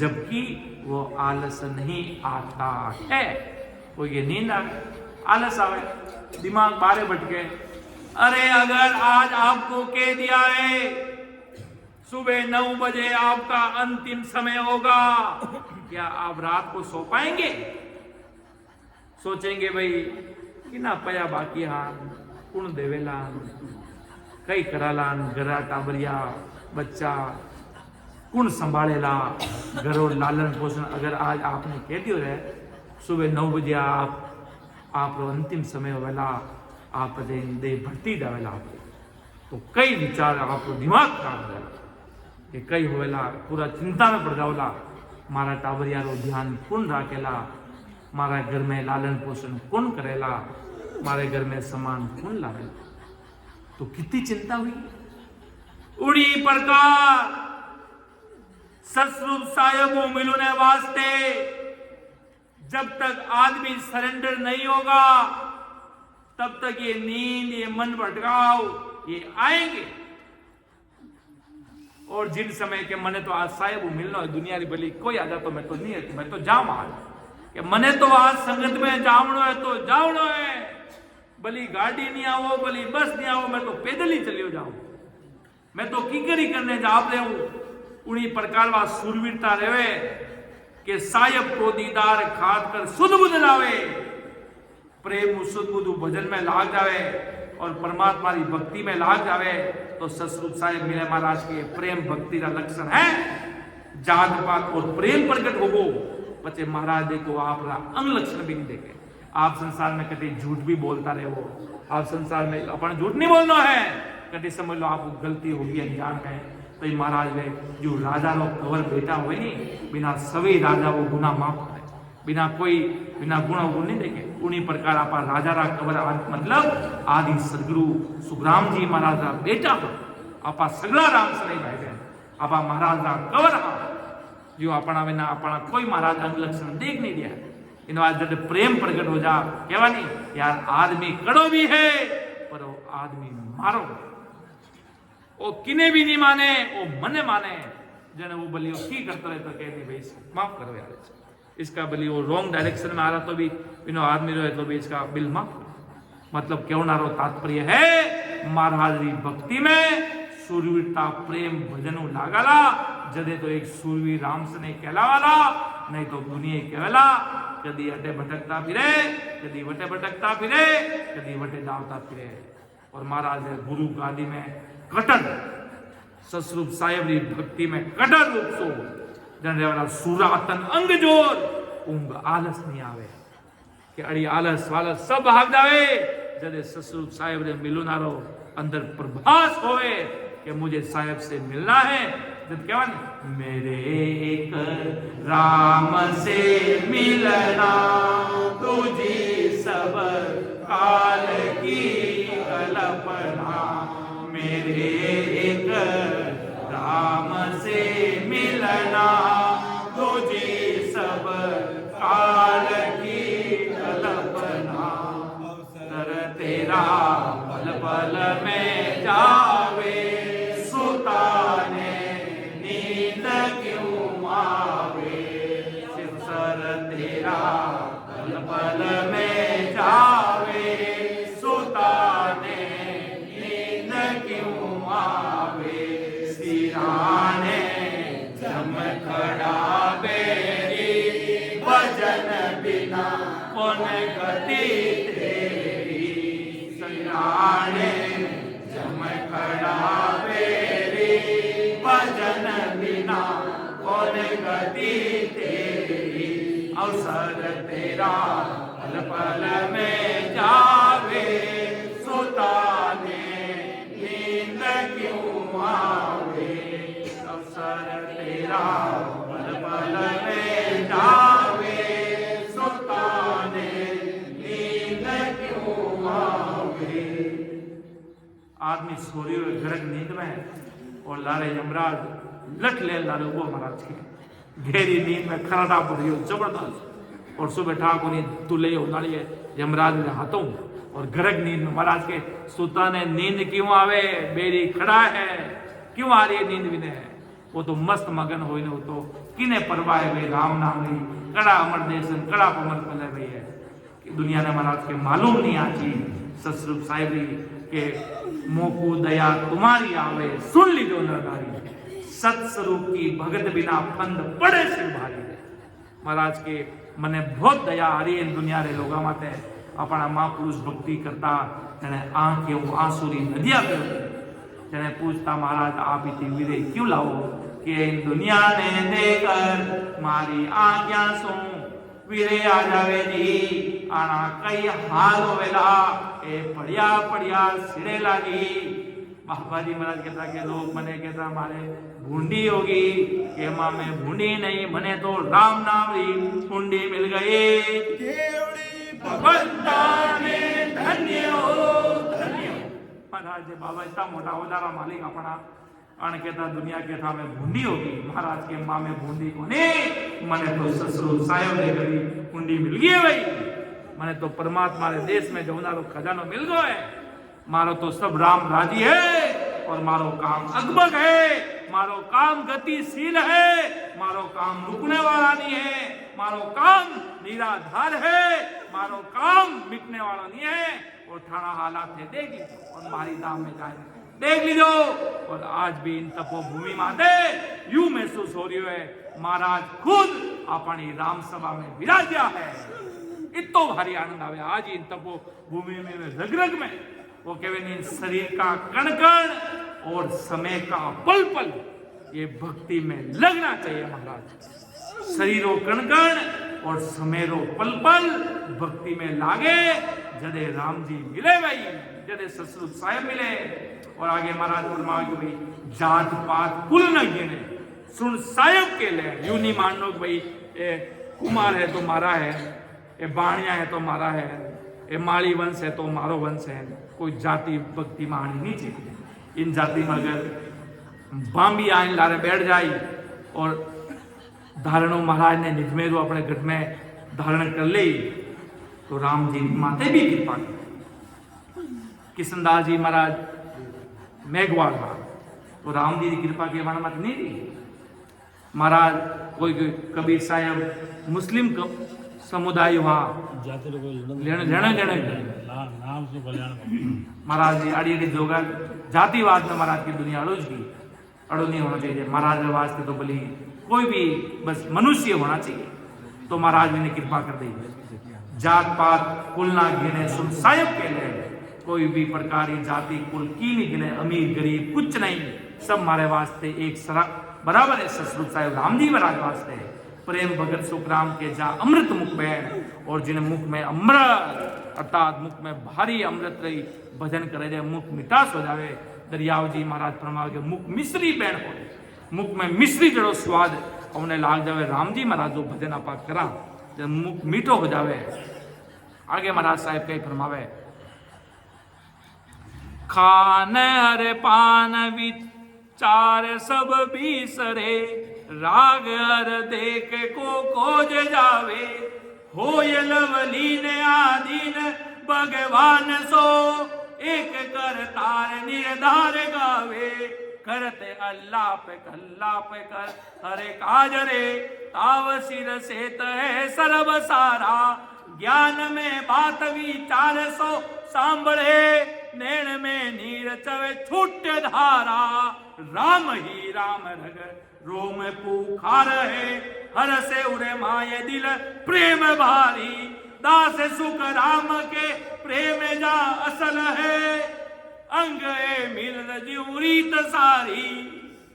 जबकि वो आलस नहीं आता है। वो ये नींद आवे, आलस आवे, दिमाग बारे भटके। अरे अगर आज आपको कह दिया है सुबह 9 बजे आपका अंतिम समय होगा, क्या आप रात को सो पाएंगे? सोचेंगे भाई कि ना पया बाकी हान कुण देवेलान कई करालान घरा टाबरिया बच्चा कुण संभालेला घरों लालन पोषण। अगर आज आपने कह दियो है सुबह 9 बजे आप अंतिम समय होवेला, आप दे भरती जावेला तो कई विचार आपको दिमाग खराब रहेला कि कई होवेला पूरा चिंता में पड़ जाओला। मारा टाबरिया रो ध्यान कौन राखेला, मारा घर में लालन पोषण कौन करेला, मारे घर में सामान कौन लावेला, तो कितनी चिंता हुई। उड़ी प्रकार ससुर साहेबों मिलने वास्ते जब तक आदमी सरेंडर नहीं होगा तब तक ये नींद, ये मन भटकाव ये आएंगे। और जिन समय के मने तो आज साहेब मिलना है दुनिया री भली कोई आ जा तो मैं तो नहीं है, मैं तो जाऊं आज कि मने तो आज संगत में जावनो है तो जावनो है, भली गाड़ी नहीं आओ भली बस नहीं आओ, मैं तो पैदल ही चलियो जाऊं, मैं तो कीकरी करने जा रहे हूं। उन्हीं प्रकार वा सुरवीरता रहे कि साहेब को दीदार खाद कर सुध बुध लावे, प्रेम सुध बुध भजन में लाग जावे और परमात्मा की भक्ति में लाग जावे तो ससुर साहेब मिले महाराज के प्रेम भक्ति का लक्षण है। जात पात और प्रेम प्रकट होगो पचे महाराज देखो आप अंग लक्षण भी नहीं देखे। आप संसार में कभी झूठ भी बोलता रहे हो, आप संसार में अपन झूठ नहीं बोलना है, कभी समझ लो आप गलती होगी अनजान में तो महाराज वे जो राजा नो कवर बेटा हुए नहीं बिना सभी राजा वो गुना माफ करे, बिना गुण गुण नहीं देखे। उन्हीं प्रकार आप राजा रा कवर मतलब आदि सदगुरु सुखराम जी महाराज रा बेटा हो, आप सगला राम से नहीं भाई आप महाराज रा कवर हा जो अपना बिना अपना कोई महाराज अंग लक्षण देख नहीं दिया। इन आज जब प्रेम प्रकट हो जा कहवा नहीं यार आदमी कड़ो भी है पर वो आदमी मारो, वो किने भी नहीं माने वो मने माने जने वो बली वो की करता रहे तो कहते भाई माफ करो यार इसका बली वो रॉन्ग डायरेक्शन में आ रहा तो भी इनो आदमी रहे तो भी इसका बिल माफ। मतलब क्यों ना रो तात्पर्य है महाराज री भक्ति में सूरवीरता प्रेम भजनों लागाला जदे तो एक सूरवीर राम से नहीं कहलावाला नहीं तो दुनिया कहला कदी अटे भटकता फिरे, कदी वटे भटकता फिरे, कदी वटे दावता फिरे। और महाराज गुरु गादी में कटर ससुर साहेब री भक्ति में कटर रूप सो जन वाला सूरातन अंग जोर ऊंग आलस नहीं आवे कि अड़ी आलस वालस सब भाग जावे जदे ससुर साहेब रे मिलो ना रो अंदर प्रभास होवे कि मुझे साहेब से मिलना है। जब क्या मेरे एक राम से मिलना तुझी सब काल की कल्पना, मेरे एक राम से तेरा पल पल में जावे, सुता ने नींद क्यों आवे। शिव सर तेरा पल पल में जावे, सुता ने नींद क्यों आवे। सिराने जम खड़ा बेरी, भजन बिना कौन गति तेरी। सिराने जम खड़ा बेरी, भजन बिना कौन गति तेरी। अवसर तेरा पल पल में जावे, सुता ने नींद क्यों आवे। अवसर तेरा पल पल में जावे, सुता ने नींद क्यों आवे। आदमी सो रही हो गरक नींद में और लारे यमराज लट ले लारे वो महाराज के गहरी नींद में खराटा पड़ रही हो जबरदस्त। और सुबह ठाकुर तुले उनाड़ी यमराज ने हाथों और गरक नींद में महाराज के सुता ने नींद क्यों आवे। बेरी खड़ा है क्यों आ रही है नींद भी ने। वो तो मस्त मगन हो तो किने परवाह है भाई राम नाम नहीं। कड़ा अमर देशन कड़ा पमर पले भाई है कि दुनिया ने महाराज के मालूम नहीं आची ससुर साहिबी के मोकू दया तुम्हारी आवे। सुन लीजो नरनारी, सत्स्वरूप की भगत बिना फंद पड़े सिर भारी। महाराज के मने बहुत दया आ रही है दुनिया रे लोगा माते। अपना महापुरुष भक्ति करता जने आंखें आंसुरी नदिया पे जने पूछता महाराज आप इतनी वीरे क्यों लाओ कि इन दुनिया ने देकर मारी आज्ञा सो वीरे आ जावे जी। आना कई हाल होवेला ए पड़िया पड़िया सिरे लागी। बाबाजी महाराज कहता कि लोग मने कहता मारे भूंडी होगी कि माँ में भूंडी नहीं मने तो राम नाम री भूंडी मिल गई। भगवंता ने धन्य हो धन्य। महाराज बाबा इतना मोटा उदारा मालिक अपना अण कहता दुनिया के था में भूंडी होगी। महाराज के माँ में भूंडी कोने मने तो ससुर सायो ने करी भूंडी मिल गई भाई। मने तो परमात्मा रे देश में जो नारो खजानो मिल गयो है। मारो तो सब राम राजी है और मारो काम अगबग है। मारो काम गतिशील है, मारो काम रुकने वाला नहीं है। मारो काम निराधार है, मारो काम मिटने वाला नहीं है। और ठाणा हालात है देख लीजिए और मारी दाम में जाए देख लीजो। और आज भी इन तपोभूमि माते यूं महसूस हो रही है महाराज खुद अपनी राम सभा में विराजा है। इतो भारी आनंद आवे आज इन तपोभूमि में रग रग में। वो कहवे शरीर का कण कण और समय का पल पल ये भक्ति में लगना चाहिए महाराज। शरीरो कण कण और समेरो पल पल भक्ति में लागे। जदे राम जी मिले भाई, जदे ससुर साहेब मिले। और आगे महाराज फरमाए कि भाई जात पात कुल न गिने सुन साहेब के ले। यूं नहीं मान लो भाई ए कुमार है तो मारा है, ए बाणिया है तो मारा है, ए माली वंश है तो मारो वंश है। कोई जाति भक्ति मानी नहीं चाहिए। इन जाति में अगर बांबी आइन लारे बैठ जाई और धारणो महाराज ने निजमेरो अपने गढ़ में धारण कर ली तो राम जी माते भी कृपा की। किशनदास जी महाराज मेघवाल था तो राम जी की कृपा के वन मत नहीं रही। महाराज कोई कबीर साहब मुस्लिम समुदाय वहाँ महाराज जी आड़ी जोगा जातिवाद में महाराज की दुनिया अड़ो की अड़ो नहीं होना चाहिए। महाराज वास्ते तो भली कोई भी बस मनुष्य होना चाहिए। तो महाराज ने कृपा कर दी। जात पात कुल ना गिने सुन साहिब के ले। कोई भी प्रकार की जाति कुल की नहीं गिने, अमीर गरीब कुछ नहीं, सब हमारे वास्ते एक सड़क बराबर है। ससुर साहिब राम जी महाराज वास्ते प्रेम भगत सुखराम के जा अमृत मुख में। और जिन्हें मुख में अमृत अर्थात मुख में भारी अमृत रही भजन करे दे मुख मिठास हो जावे। दरियाव जी महाराज फरमावे के मुख मिश्री बैण हो, मुख में मिश्री जड़ो स्वाद उन्हें लाग जावे। राम जी महाराज जो भजन आपा करा जब मुख मीठो हो जावे। आगे महाराज साहब कई फरमावे खान हरे पान विचार सब बीसरे राग हर देख को खोज जावे। हो ये लवलीन आदीन भगवान सो एक करतार निर्धार गावे, करते अल्लाह पे कर हरे काज रे, ताव सिर सेत है सर्व सारा, ज्ञान में बात विचार सो सांभळे, नैण में नीर चवे छूट धारा, राम ही राम रग रोम पुकार है, हर से उरे माये दिल प्रेम भारी, दास सुख राम के प्रेम जा असल है, अंग ए मिल जीवरीत सारी।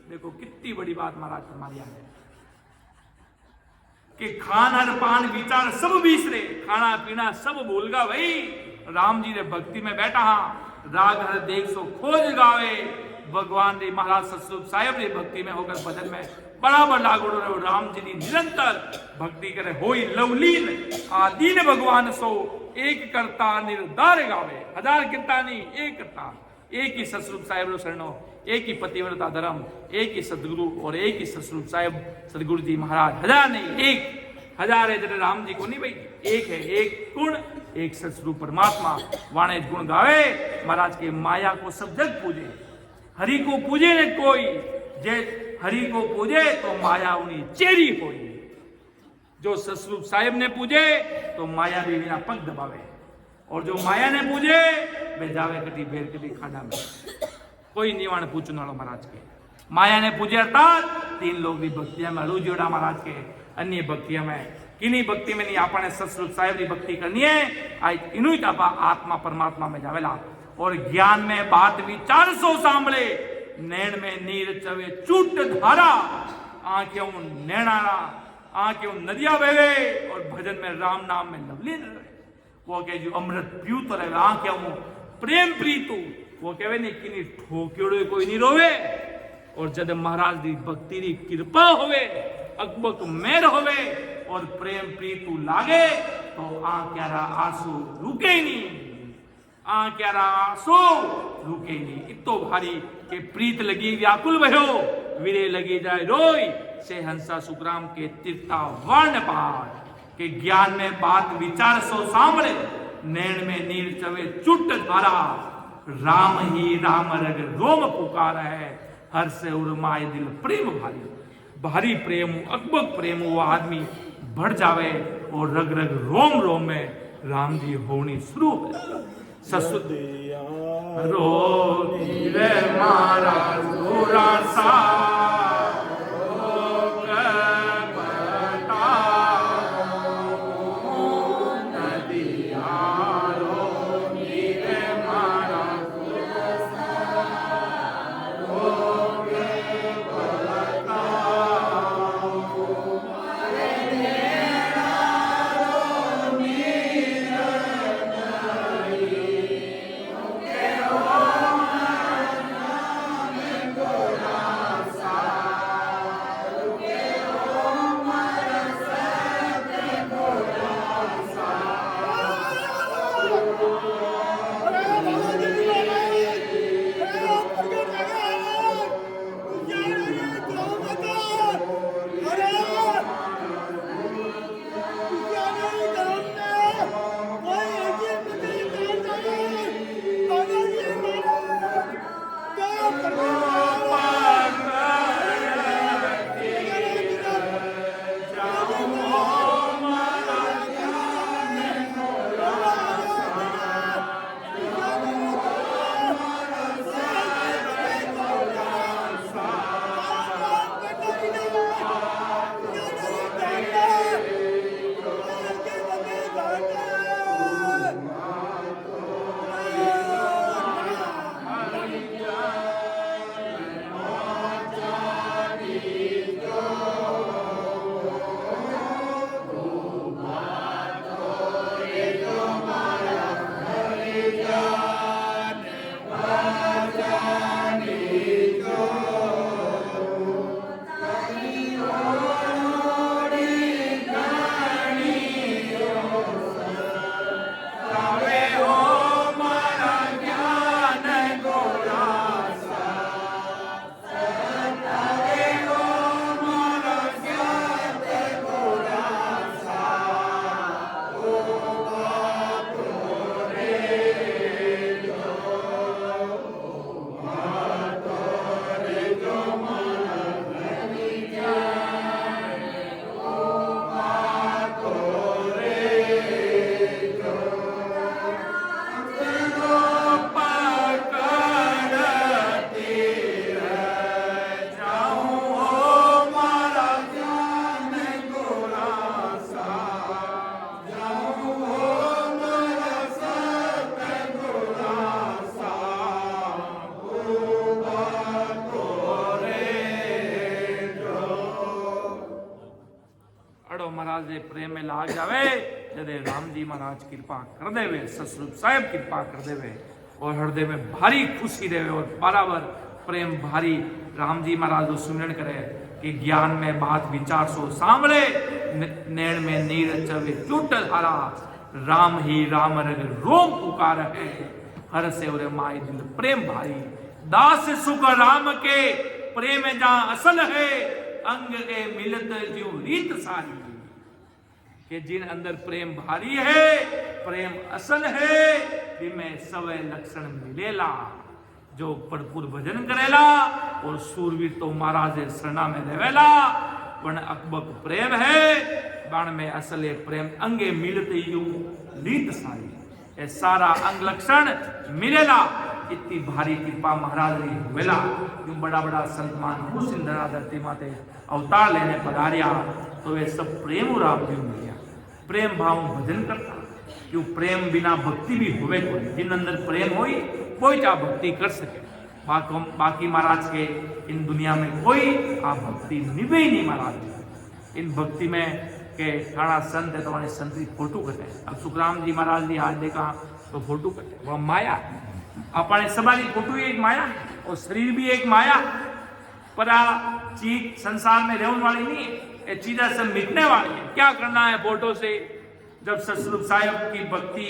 देखो कितनी बड़ी बात महाराज हमारी है कि खान हर पान विचार सब बिसरे, खाना पीना सब भूल गा भाई, राम जी ने भक्ति में बैठा हाँ, राग हर देख सो खोज गावे, भगवान रे महाराज सतस्वरूप साहेब रे भक्ति में होकर भजन में बराबर लागू रहो, राम जी ने निरंतर भक्ति करे होई लवलीन, आदीन भगवान सो एक करता निर्धार गावे, हजार कीर्तानी एक करता, एक ही सतस्वरूप साहेब रो शरणो, एक ही पतिव्रता धर्म, एक ही सदगुरु और एक ही सतस्वरूप साहेब सदगुरु जी महाराज, हजार नहीं एक, हजार है जरा राम जी को नहीं भाई, एक है, एक गुण, एक सतस्वरूप परमात्मा, वाणे गुण गावे, महाराज के माया को सब जग पूजे, हरि को पूजे ने कोई, जे हरि को पूजे तो माया उन्हीं चेरी होई, जो सतस्वरूप साहेब ने पूजे तो माया भी बिना पग दबावे, और जो माया ने पूजे वे जावे कटी भेर कटी खाना में, कोई निवाण पूछने वालों महाराज के, माया ने पूजे अर्थात तीन लोग भी भक्तिया में अड़ू जोड़ा महाराज के, अन्य भक्तिया में किन्हीं भक्ति में नहीं, आपने सतस्वरूप साहेब की भक्ति करनी है, आज इन्हीं आपा आत्मा परमात्मा में जावेला, और ज्ञान में बात विचार सो सांभळे, नैण में नीर चवे चूट धारा, आंखें नैणारा, आंखें नदिया बहे, और भजन में राम नाम में लवलीन रहे, वो कहे जो अमृत पीऊ तो रहे, आंखें प्रेम प्रीतु, वो कहे नहीं कि ठोक्योड़े कोई नहीं रोवे, और जब महाराज की भक्ति की कृपा होवे, अकबक मेर होवे, और प्रेम प्रीतु लागे तो आंख्यारा आंसू रुके नहीं, आंख्यारा आंसू रुके नहीं, इतो भारी के प्रीत लगी व्याकुल भयो, वीरे लगी जाए रोई, से हंसा सुखराम के तीर्था वर्ण पार, के ज्ञान में बात विचार सो सांभळे, नैण में नीर चवे चुट धारा, राम ही राम रग रोम पुकार है, हर से उर्माए दिल प्रेम भारी, भारी प्रेम अकबक प्रेम वो आदमी बढ़ जावे, और रग रग रोम रोम में राम जी होनी शुरू हो ससुद रो रे महाराज गोरा सा महाराज प्रेम में लाग जावे जदे राम जी महाराज कृपा कर देवे, सतरूप साहेब कृपा कर देवे और हृदय में भारी खुशी देवे और बराबर प्रेम भारी राम जी महाराज जो सुमिरन करे कि ज्ञान में बात विचार सो सांभळे, नैण में नीर चवे चूटल हारा, राम ही राम रग रोम पुकार है, हर से उरे माय दिल प्रेम भारी, दास सुख राम के प्रेम जहां असल है, अंग ए मिलत जो रीत सारी, कि जिन अंदर प्रेम भारी है, प्रेम असल है, जिनमें सवे लक्षण मिलेला, जो भरपूर भजन करेला और सूरवीर तो महाराज शरणा में देवेला, पण अकबक प्रेम है, बाण में असले प्रेम अंगे मिलते यूं रीत सारी, ये सारा अंग लक्षण मिलेला, इतनी भारी कृपा महाराज ने हुएला, यूं बड़ा बड़ा संतमान भूसिंधरा धरती माते अवतार लेने पधारिया, तो वे सब प्रेम और आप यूं मिलिया, प्रेम भाव भजन करता, क्यों प्रेम बिना भक्ति भी हुए कोई, जिन अंदर प्रेम होई कोई चाह भक्ति कर सके, बाकी महाराज के इन दुनिया में कोई आप भक्ति निभे ही नहीं महाराज, इन भक्ति में के ठाणा संत है तो हमारे संत की फोटो कटे, अब सुखराम जी महाराज ने आज देखा तो फोटो कटे, वह माया, अपने सबारी फोटो एक माया और शरीर भी एक माया, पर आ चीज संसार में रहने वाली नहीं है, ये चीजें सब मिटने वाली है, क्या करना है फोटो से, जब सतरूप साहेब की भक्ति,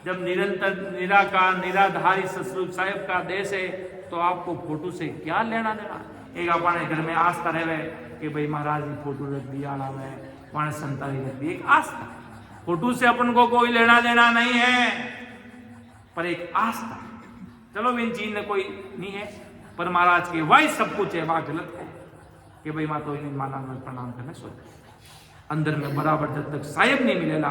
जब निरंतर निराकार निराधारी सतरूप साहेब का देश है, तो आपको फोटो से क्या लेना देना, एक अपने घर में आस्था रहे कि भाई महाराज की फोटो रख दी आला में, वहां संताली रख दी, एक आस्था, फोटो से अपन को कोई लेना देना नहीं है, पर एक आस्था, चलो इन चीज में कोई नहीं है, पर महाराज के वही सब कुछ है, वह गलत है कि भाई माँ तो इन माना में प्रणाम करने सो, अंदर में बराबर जब तक साहेब नहीं मिलेला,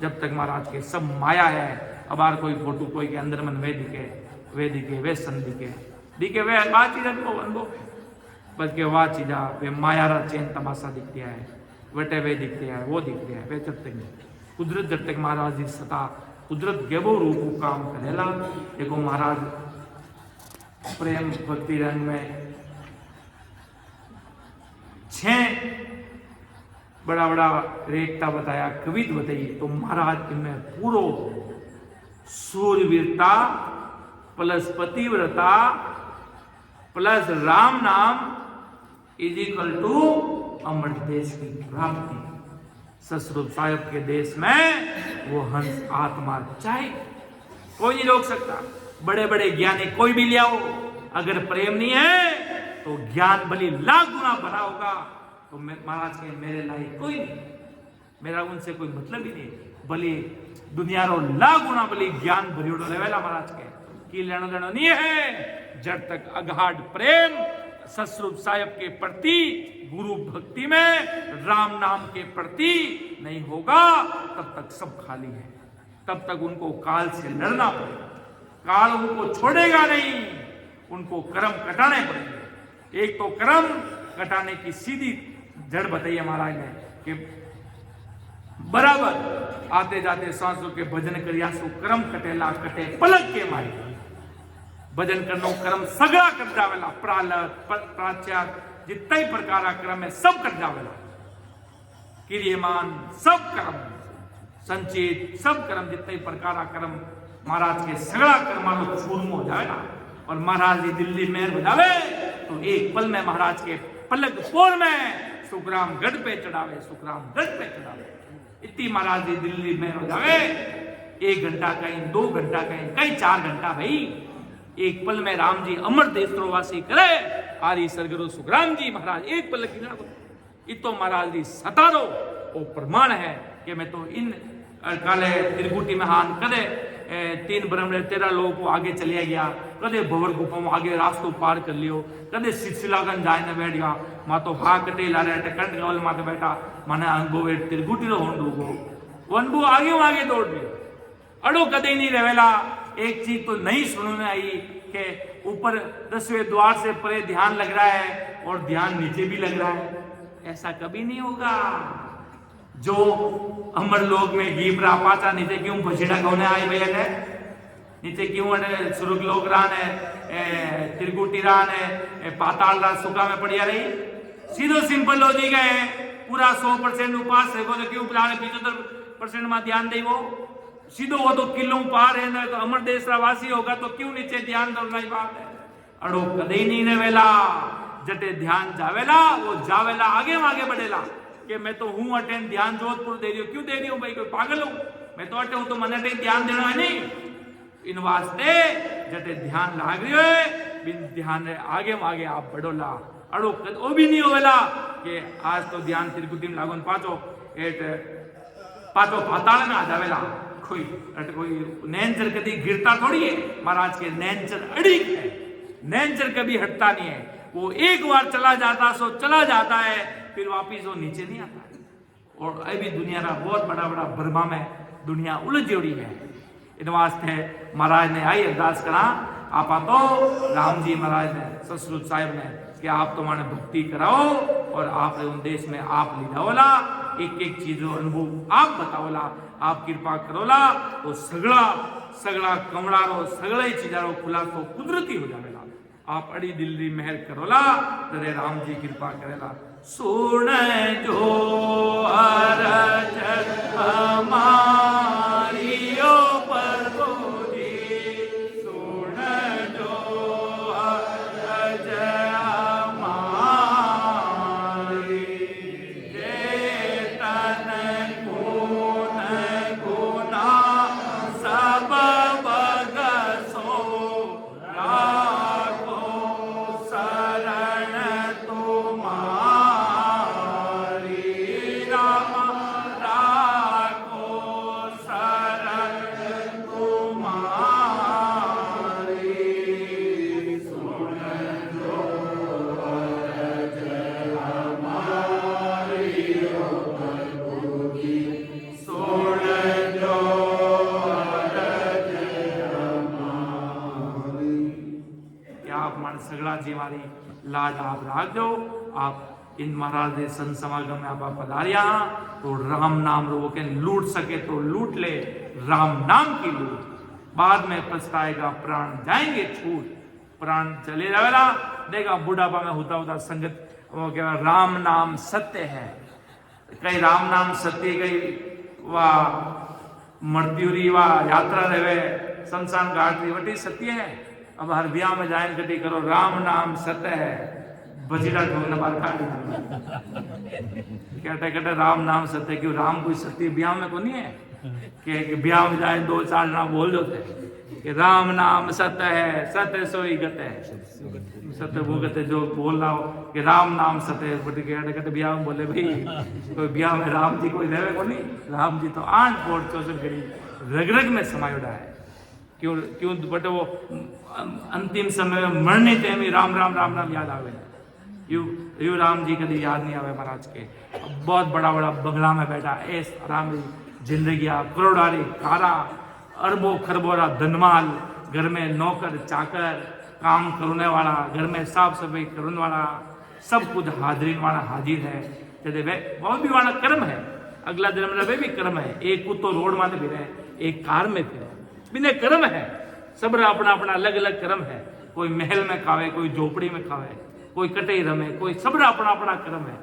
जब तक महाराज के सब माया है, अब आर कोई फोटो कोई के अंदर मन वे दिखे वे सन दिखे वे बात चीज अनुभव, बल्कि वाह चीजा वे माया रा चैन तमाशा दिखते है, वटे वे दिखते हैं, वो दिखते हैं, वे जब तक नहीं, कुदरत जब तक महाराज जी सता कुदरत गेबो रूप काम करेला, देखो महाराज प्रेम भक्ति रंग में 6 बड़ा बड़ा रेखता बताया, कवित बताई, तो महाराज इनमें पूरो सूरवीरता प्लस पतिव्रता प्लस राम नाम इज इक्वल टू अमर देश की प्राप्ति, सतरूप साहेब के देश में वो हंस आत्मा चाहे कोई नहीं रोक सकता, बड़े बड़े ज्ञानी कोई भी ले आओ, अगर प्रेम नहीं है तो ज्ञान भली लाख गुना भरा होगा, तो महाराज के मेरे लायक कोई नहीं, मेरा उनसे कोई मतलब ही नहीं, भले दुनिया रो लाख गुना भली ज्ञान भरियोड़ो लेवेला महाराज के की लेनो देनो नहीं है, जब तक अगाध प्रेम सतरूप साहेब के प्रति गुरु भक्ति में राम नाम के प्रति नहीं होगा, तब तक सब खाली है, तब तक उनको काल से लड़ना पड़ेगा, काल उनको छोड़ेगा नहीं, उनको कर्म कटाने पड़ेंगे, एक तो कर्म कटाने की सीधी जड़ बताइए महाराज ने कि बराबर आते जाते सांसों के भजन करिया सो कर्म कटेला कटे पलक के मारे, भजन करनो कर्म सगड़ा कर जावेला, प्रालत प्राच्यार जितना ही प्रकार कर्म है सब कर जावेला, क्रियमान सब कर्म संचित सब कर्म जितने प्रकार कर्म महाराज के सगड़ा कर्मालो चूरमो हो जाएगा, और महाराज जी दिल्ली में हो जावे तो एक पल में महाराज के पलक पोर में सुखराम गढ़ पे चढ़ावे, सुखराम गढ़ पे चढ़ावे, इतनी महाराज जी दिल्ली में हो जावे, 1 घंटा कहीं 2 घंटा कहीं 4 घंटा भाई, एक पल में राम जी अमर देशवासी करे, आरी सरगरो सुखराम जी महाराज एक पल की ना, इतो महाराज जी सतारो वो प्रमाण है कि मैं तो इन काले त्रिकुटी में हान कदे 3 ब्रह्म 13 लोगों को आगे चलिया गया, कदे भवर गुफा में आगे रास्तों पार कर लियो, कदे शिशिलागंज जाए न बैठ गया, माँ तो हा कटे ला रहे कंठ कवल माथे बैठा, माने अनुभव त्रिकुटी रो होंडू को वो अनुभव आगे दौड़ रही, अड़ो कदे नहीं रहेला, एक चीज तो नहीं सुनने में आई कि ऊपर 10वें द्वार से परे ध्यान लग रहा है और ध्यान नीचे भी लग रहा है, ऐसा कभी नहीं होगा, जो अमर लोक में गीप रहा पाचा नीचे क्यों भसीड़ा कौने आई भैया ने, नीचे क्यों सुरुग लोक रान है, त्रिकुटी रान है, पाताल रान सुखा में पड़िया रही, सीधो सिंपल लॉजिक है, पूरा 100% उपास है तो क्यों प्राणे 75% में ध्यान देवो सीधो वो तो किलो पार है ना तो अमर देश वासी होगा तो क्यों नीचे ध्यान दो नहीं बात है अड़ो कदे नहीं ने वेला जटे ध्यान जावेला वो जावेला आगे बढ़ेला कि मैं तो हूं अटे ध्यान जोधपुर दे रही हूं क्यों दे रही हूं भाई कोई पागल हूं मैं तो अटे हूं तो मन अटे ध्यान देना है नहीं इन वास्ते जटे ध्यान लाग रही है बिन ध्यान आगे आप बढ़ोला अड़ो वो भी नहीं होवेला कि आज तो ध्यान तिरकुटी में लागो पाचो पाताल में आ जावेला कोई नैनचर कभी गिरता थोड़ी है महाराज के नैनचर अड़िग है नैनचर कभी हटता नहीं है वो एक बार चला जाता है फिर वापिस वो नीचे नहीं आता है और अभी दुनिया का बहुत बड़ा भरमा में दुनिया उलझ जोड़ी है इन वास्ते महाराज ने आई अरदास करा आपा तो राम जी महाराज ने ससुर साहिब ने कि आप तो माने भक्ति कराओ और आप उन देश में आप ले जाओला एक चीज अनुभव आप बताओला आप कृपा करोला तो सगड़ा कमड़ारो सगड़ा चीजारो खुलासो कुदरती हो जावेला आप अड़ी दिल्ली मेहर करोला तरे राम जी कृपा करेला सुन जो अरज हमारी ओ प्रभु जी सुन जो अरज हमारी चेतन गुण गुना सब बगसो राखो शरण तुम्हारी राम राखो शरण तुम्हारी सुन जो अरज हमारी ओ प्रभु जी सुन जो अरज हमारी क्या आप मन सगड़ा जी मारी लाड आप राख दो आप इन महाराज के संत समागम में आप पधारिया तो राम नाम रो के लूट सके तो लूट ले राम नाम की लूट बाद में पछताएगा प्राण जाएंगे छूट प्राण चले जाएगा देगा बुढ़ापा में होता संगत वो क्या राम नाम सत्य है कई राम नाम सत्य कई वाह मृत्युरी वाह यात्रा रहे शमशान घाट वटी सत्य है अब हर ब्याह में जाए कटी करो राम नाम सत्य है बजीरा ढोलना बार कहते राम नाम सत्य क्यों राम कोई सत्य ब्याह में को नहीं है कि ब्याह में जाए 2-4 नाम बोल दो कि राम नाम सत्य है सत्य सोई गत है सत्य वो गते जो बोल रहा हो कि राम नाम सत्य है बट कहते ब्याह में बोले भाई कोई ब्याह में राम जी कोई रहे को नहीं राम जी तो 8 कोट 64 घड़ी रग में समायोड़ा है क्यों बट वो अंतिम समय में मरने टाइम राम याद आवे यू राम जी कभी याद नहीं आवे महाराज के बहुत बड़ा बंगला में बैठा ऐस आराम जिंदगी करोड़ारी कारा अरबों खरबोरा धनमाल घर में नौकर चाकर काम करने वाला घर में साफ सफाई करने वाला सब कुछ हाजिरी वाला हाजिर है जैसे वे बहुत भी वाला कर्म है अगला जन्म में भी कर्म है एक कुत्तो रोड माने भी रहे एक कार में फिरे बिना कर्म है सब अपना अलग अलग कर्म है कोई महल में खावे कोई झोपड़ी में खावे कोई कटे रमे कोई सब अपना कर्म है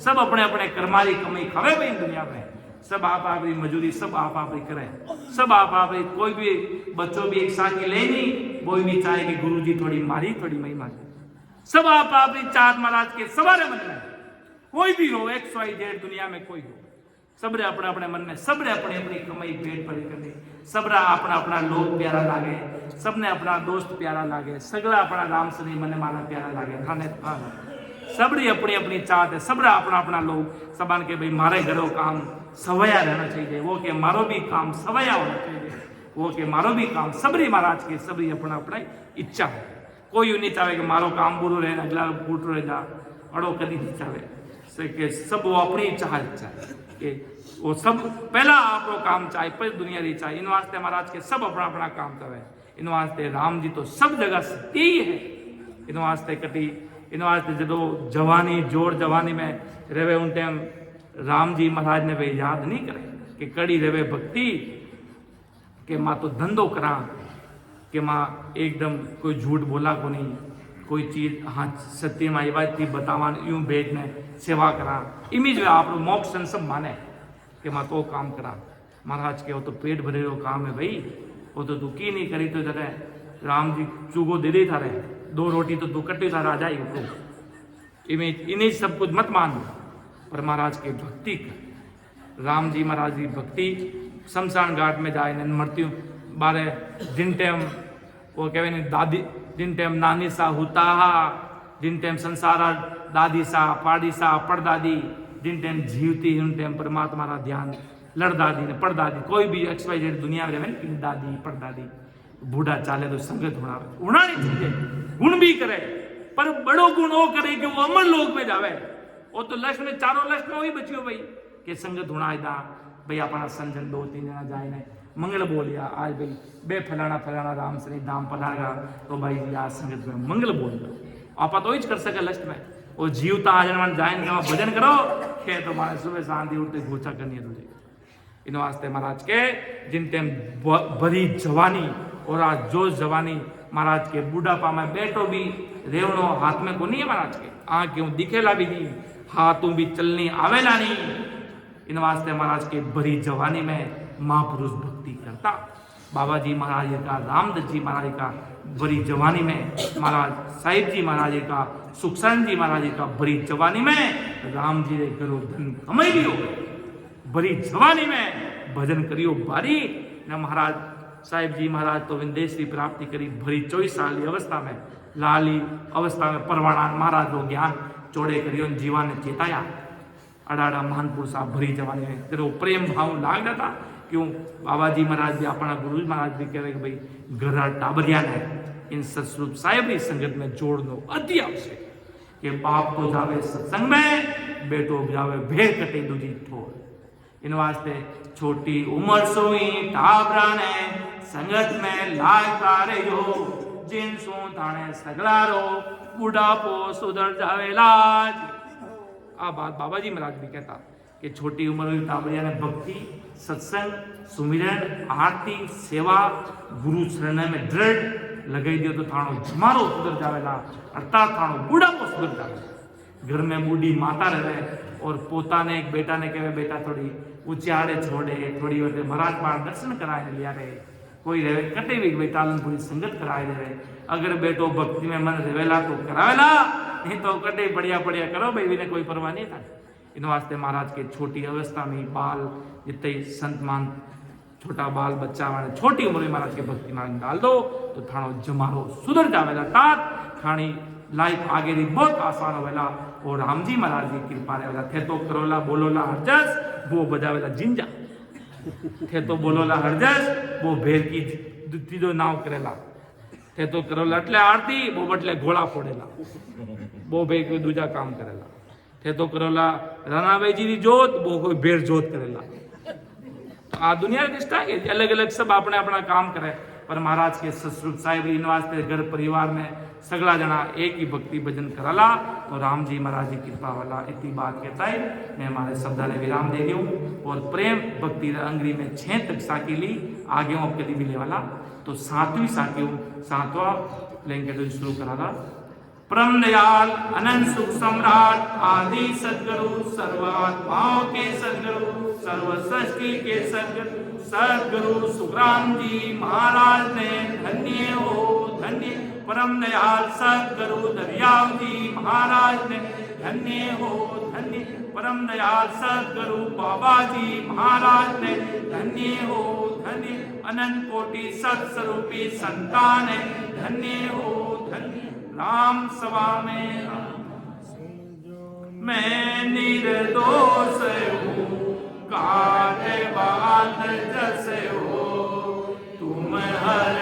सब अपने कर्मारी कमाई खावे भाई दुनिया में सब आप मजूरी सब आप करें सब आप कोई भी बच्चों भी एक साथ ले नहीं कोई भी चाहे कि गुरु जी थोड़ी महिमा सब आप चाहत महाराज के सवारे मन में कोई भी हो XYZ दुनिया में कोई हो सबरे अपने मन में सबरे अपनी कमाई पेट भरी करनी सबरा अपना लोग प्यारा लागे सबने अपना दोस्त प्यारा लागे सगला अपना राम सनी मन माना प्यारा लागे खाने सबरी अपनी चाहत है सबरा अपना लोग सबन के भाई मारे घरों काम सवया रहना चाहिए वो के मारो भी काम सवया होना चाहिए वो के मारो भी काम सबरी महाराज के सबरी अपना इच्छा है कोई नहीं चाहे कि मारो काम बुरो रहे अगला फूट रह जा अड़ो कभी नहीं चाहे के सब वो अपनी इच्छा है कि वो सब पहला आप काम चाहे फिर दुनिया री चाहे इन वास्ते महाराज के सब अपना काम करे इन वास्ते राम जी तो सब जगह सत्य ही है इन वास्ते कटी इन वास्ते जो जवानी जोर जवानी में रहे उन टाइम राम जी महाराज ने वे याद नहीं करे कि कड़ी रहे भक्ति के माँ तो धंधो करा कि माँ एकदम कोई झूठ बोला को नहीं कोई चीज हाँ सत्य में आई बात थी बतावा यूं भेज ने सेवा करा इमी जो आप मोक्ष सब माने कि मैं तो काम करा महाराज के वो तो पेट भरे हुए काम है भाई वो तो तू की नहीं करी तो जगह राम जी चूगो दे दे थारे 2 रोटी तो तू कट्टी था राजा ही इन्हीं सब कुछ मत मान पर महाराज की भक्ति कर राम जी महाराज की भक्ति शमशान घाट में जाए न मृत्यु बारे जिन टाइम वो कहे दादी जिन टाइम नानी सा होता जिन टाइम संसार दादी सा पाड़ी सा पड़दादी जिन टाइम जीवती उन टाइम परमात्मा का ध्यान लड़दादी ने पड़दादी कोई भी XYZ दुनिया में रहे दादी पड़दादी बूढ़ा चाले तो संगत होना नहीं चाहिए गुण भी करे पर बड़ो गुण वो करे कि वो अमर लोक में जावे वो तो लक्ष्य में चारों लक्ष्य में वही बचियो भाई कि संगत होना इदा भाई अपना संजन 2-3 जना जाए ने मंगल बोलिया आज भाई बे फलाना राम श्री धाम पधारा तो भाई जी आज संगत में मंगल बोल दो आप तो ही कर सके लक्ष्य में वो जीवता आज जाए भजन करो खे तो मारे सुबह शांति उठते घोचा करनी है तुझे इन वास्ते महाराज के जिन टाइम भरी जवानी और आज जो जवानी महाराज के बुढ़ापा में बैठो भी रेवणो हाथ में को नहीं है महाराज के आंखें दिखेला भी नहीं हाथों भी चलनी आवेला नहीं इन वास्ते महाराज के भरी जवानी में महापुरुष भक्ति करता बाबा जी महाराज का रामदास जी महाराज का भरी जवानी में महाराज साहिब जी महाराज का सुखसान जी महाराज का भरी जवानी में राम जी ने करो धन कमाई लियो भरी जवानी में भजन करियो बारी न महाराज साहिब जी महाराज तो विदेश की प्राप्ति करी भरी 24 साल की अवस्था में लाली अवस्था में परवाणा महाराज को ज्ञान चोड़े करियो जीवा ने चेताया अडाड़ा महान पुरुष भरी जवानी में तेरे प्रेम भाव लाग जाता क्यों बाबा जी महाराज भी अपना गुरु महाराज भी कह रहे कि भाई घर टाबरिया ने इन सत्स्वरूप साहेब की संगत में जोड़ना अति आवश्यक कि बाप तो जावे सत्संग में बेटो जावे भेड़ कटे दूजी ठोर इन वास्ते छोटी उम्र सोई टाबरा ने संगत में लाय तारे हो जिन सो थाने सगलारो बुढ़ापो सुधर जावेला आ बात बाबा जी महाराज भी कहता कि छोटी उम्र में टाबरिया ने भक्ति सत्संग सुमिरन आरती सेवा गुरु शरण में दृढ़ लगाई दियो तो थानो जमारो सुधर जावेला अर्थात थानो बुढ़ापो सुधर जावे घर में बूढ़ी माता रहे और पोता ने एक बेटा ने कहे बेटा थोड़ी ऊंचे आड़े छोड़े थोड़ी वे महाराज बार दर्शन कराए लिया रहे कोई रहे कटे भी बेटा पूरी संगत कराए रहे अगर बेटो भक्ति में मन रेवेला तो करावेला नहीं तो कटे बढ़िया बढ़िया करो भाई ने कोई परवाह नहीं था इन वास्ते महाराज के छोटी अवस्था में बाल जितने संत मान छोटा बाल बच्चा वाले छोटी उम्र में महाराज के भक्ति मार्ग डाल दो तो थानो जमारो सुधर जावेला तात खानी लाइफ आगे री बहुत आसान होवेला और राम जी महाराज की कृपा रहेला थे तो करोला बोलोला हरजस वो बजावेला जिंजा थे तो बोलोला हरजस वो भेर की तीजो नाव करेला थे तो करोला એટલે આરતી वो बटले घोड़ा फोड़ेला वो भेर कोई दूजा काम करेला थे तो करोला रानाबाई जी की जोत वो कोई भेर जोत करेला तो आ दुनिया की निष्ठा है अलग अलग सब अपने अपना काम करे पर महाराज के ससुर साहिब इन वास्ते घर परिवार में सगला जना एक ही भक्ति भजन कराला तो राम जी महाराज की कृपा वाला इतनी बात कहता है मैं हमारे शब्द ने विराम दे दूँ और प्रेम भक्ति अंग्री में 6 तक साकी ली आगे कभी मिले वाला तो 7वीं साकी 7वां लेंगे तो शुरू कराला परम दयाल अनंत सुख सम्राट आदि सदगुरु सर्वात्माओं के सदगुरु सर्व सृष्टि के सदगुरु सुखराम जी महाराज ने धन्य हो धन्य परम दयाल सदगुरु दरियाव जी महाराज ने धन्य हो धन्य परम दयाल सदगुरु बाबा जी महाराज ने धन्य हो धन्य अनंत कोटि सत्स्वरूपी संतान धन्य हो धन्य राम सभा में मैं निर्दोष हूँ काटे बात जैसे हो तुम हर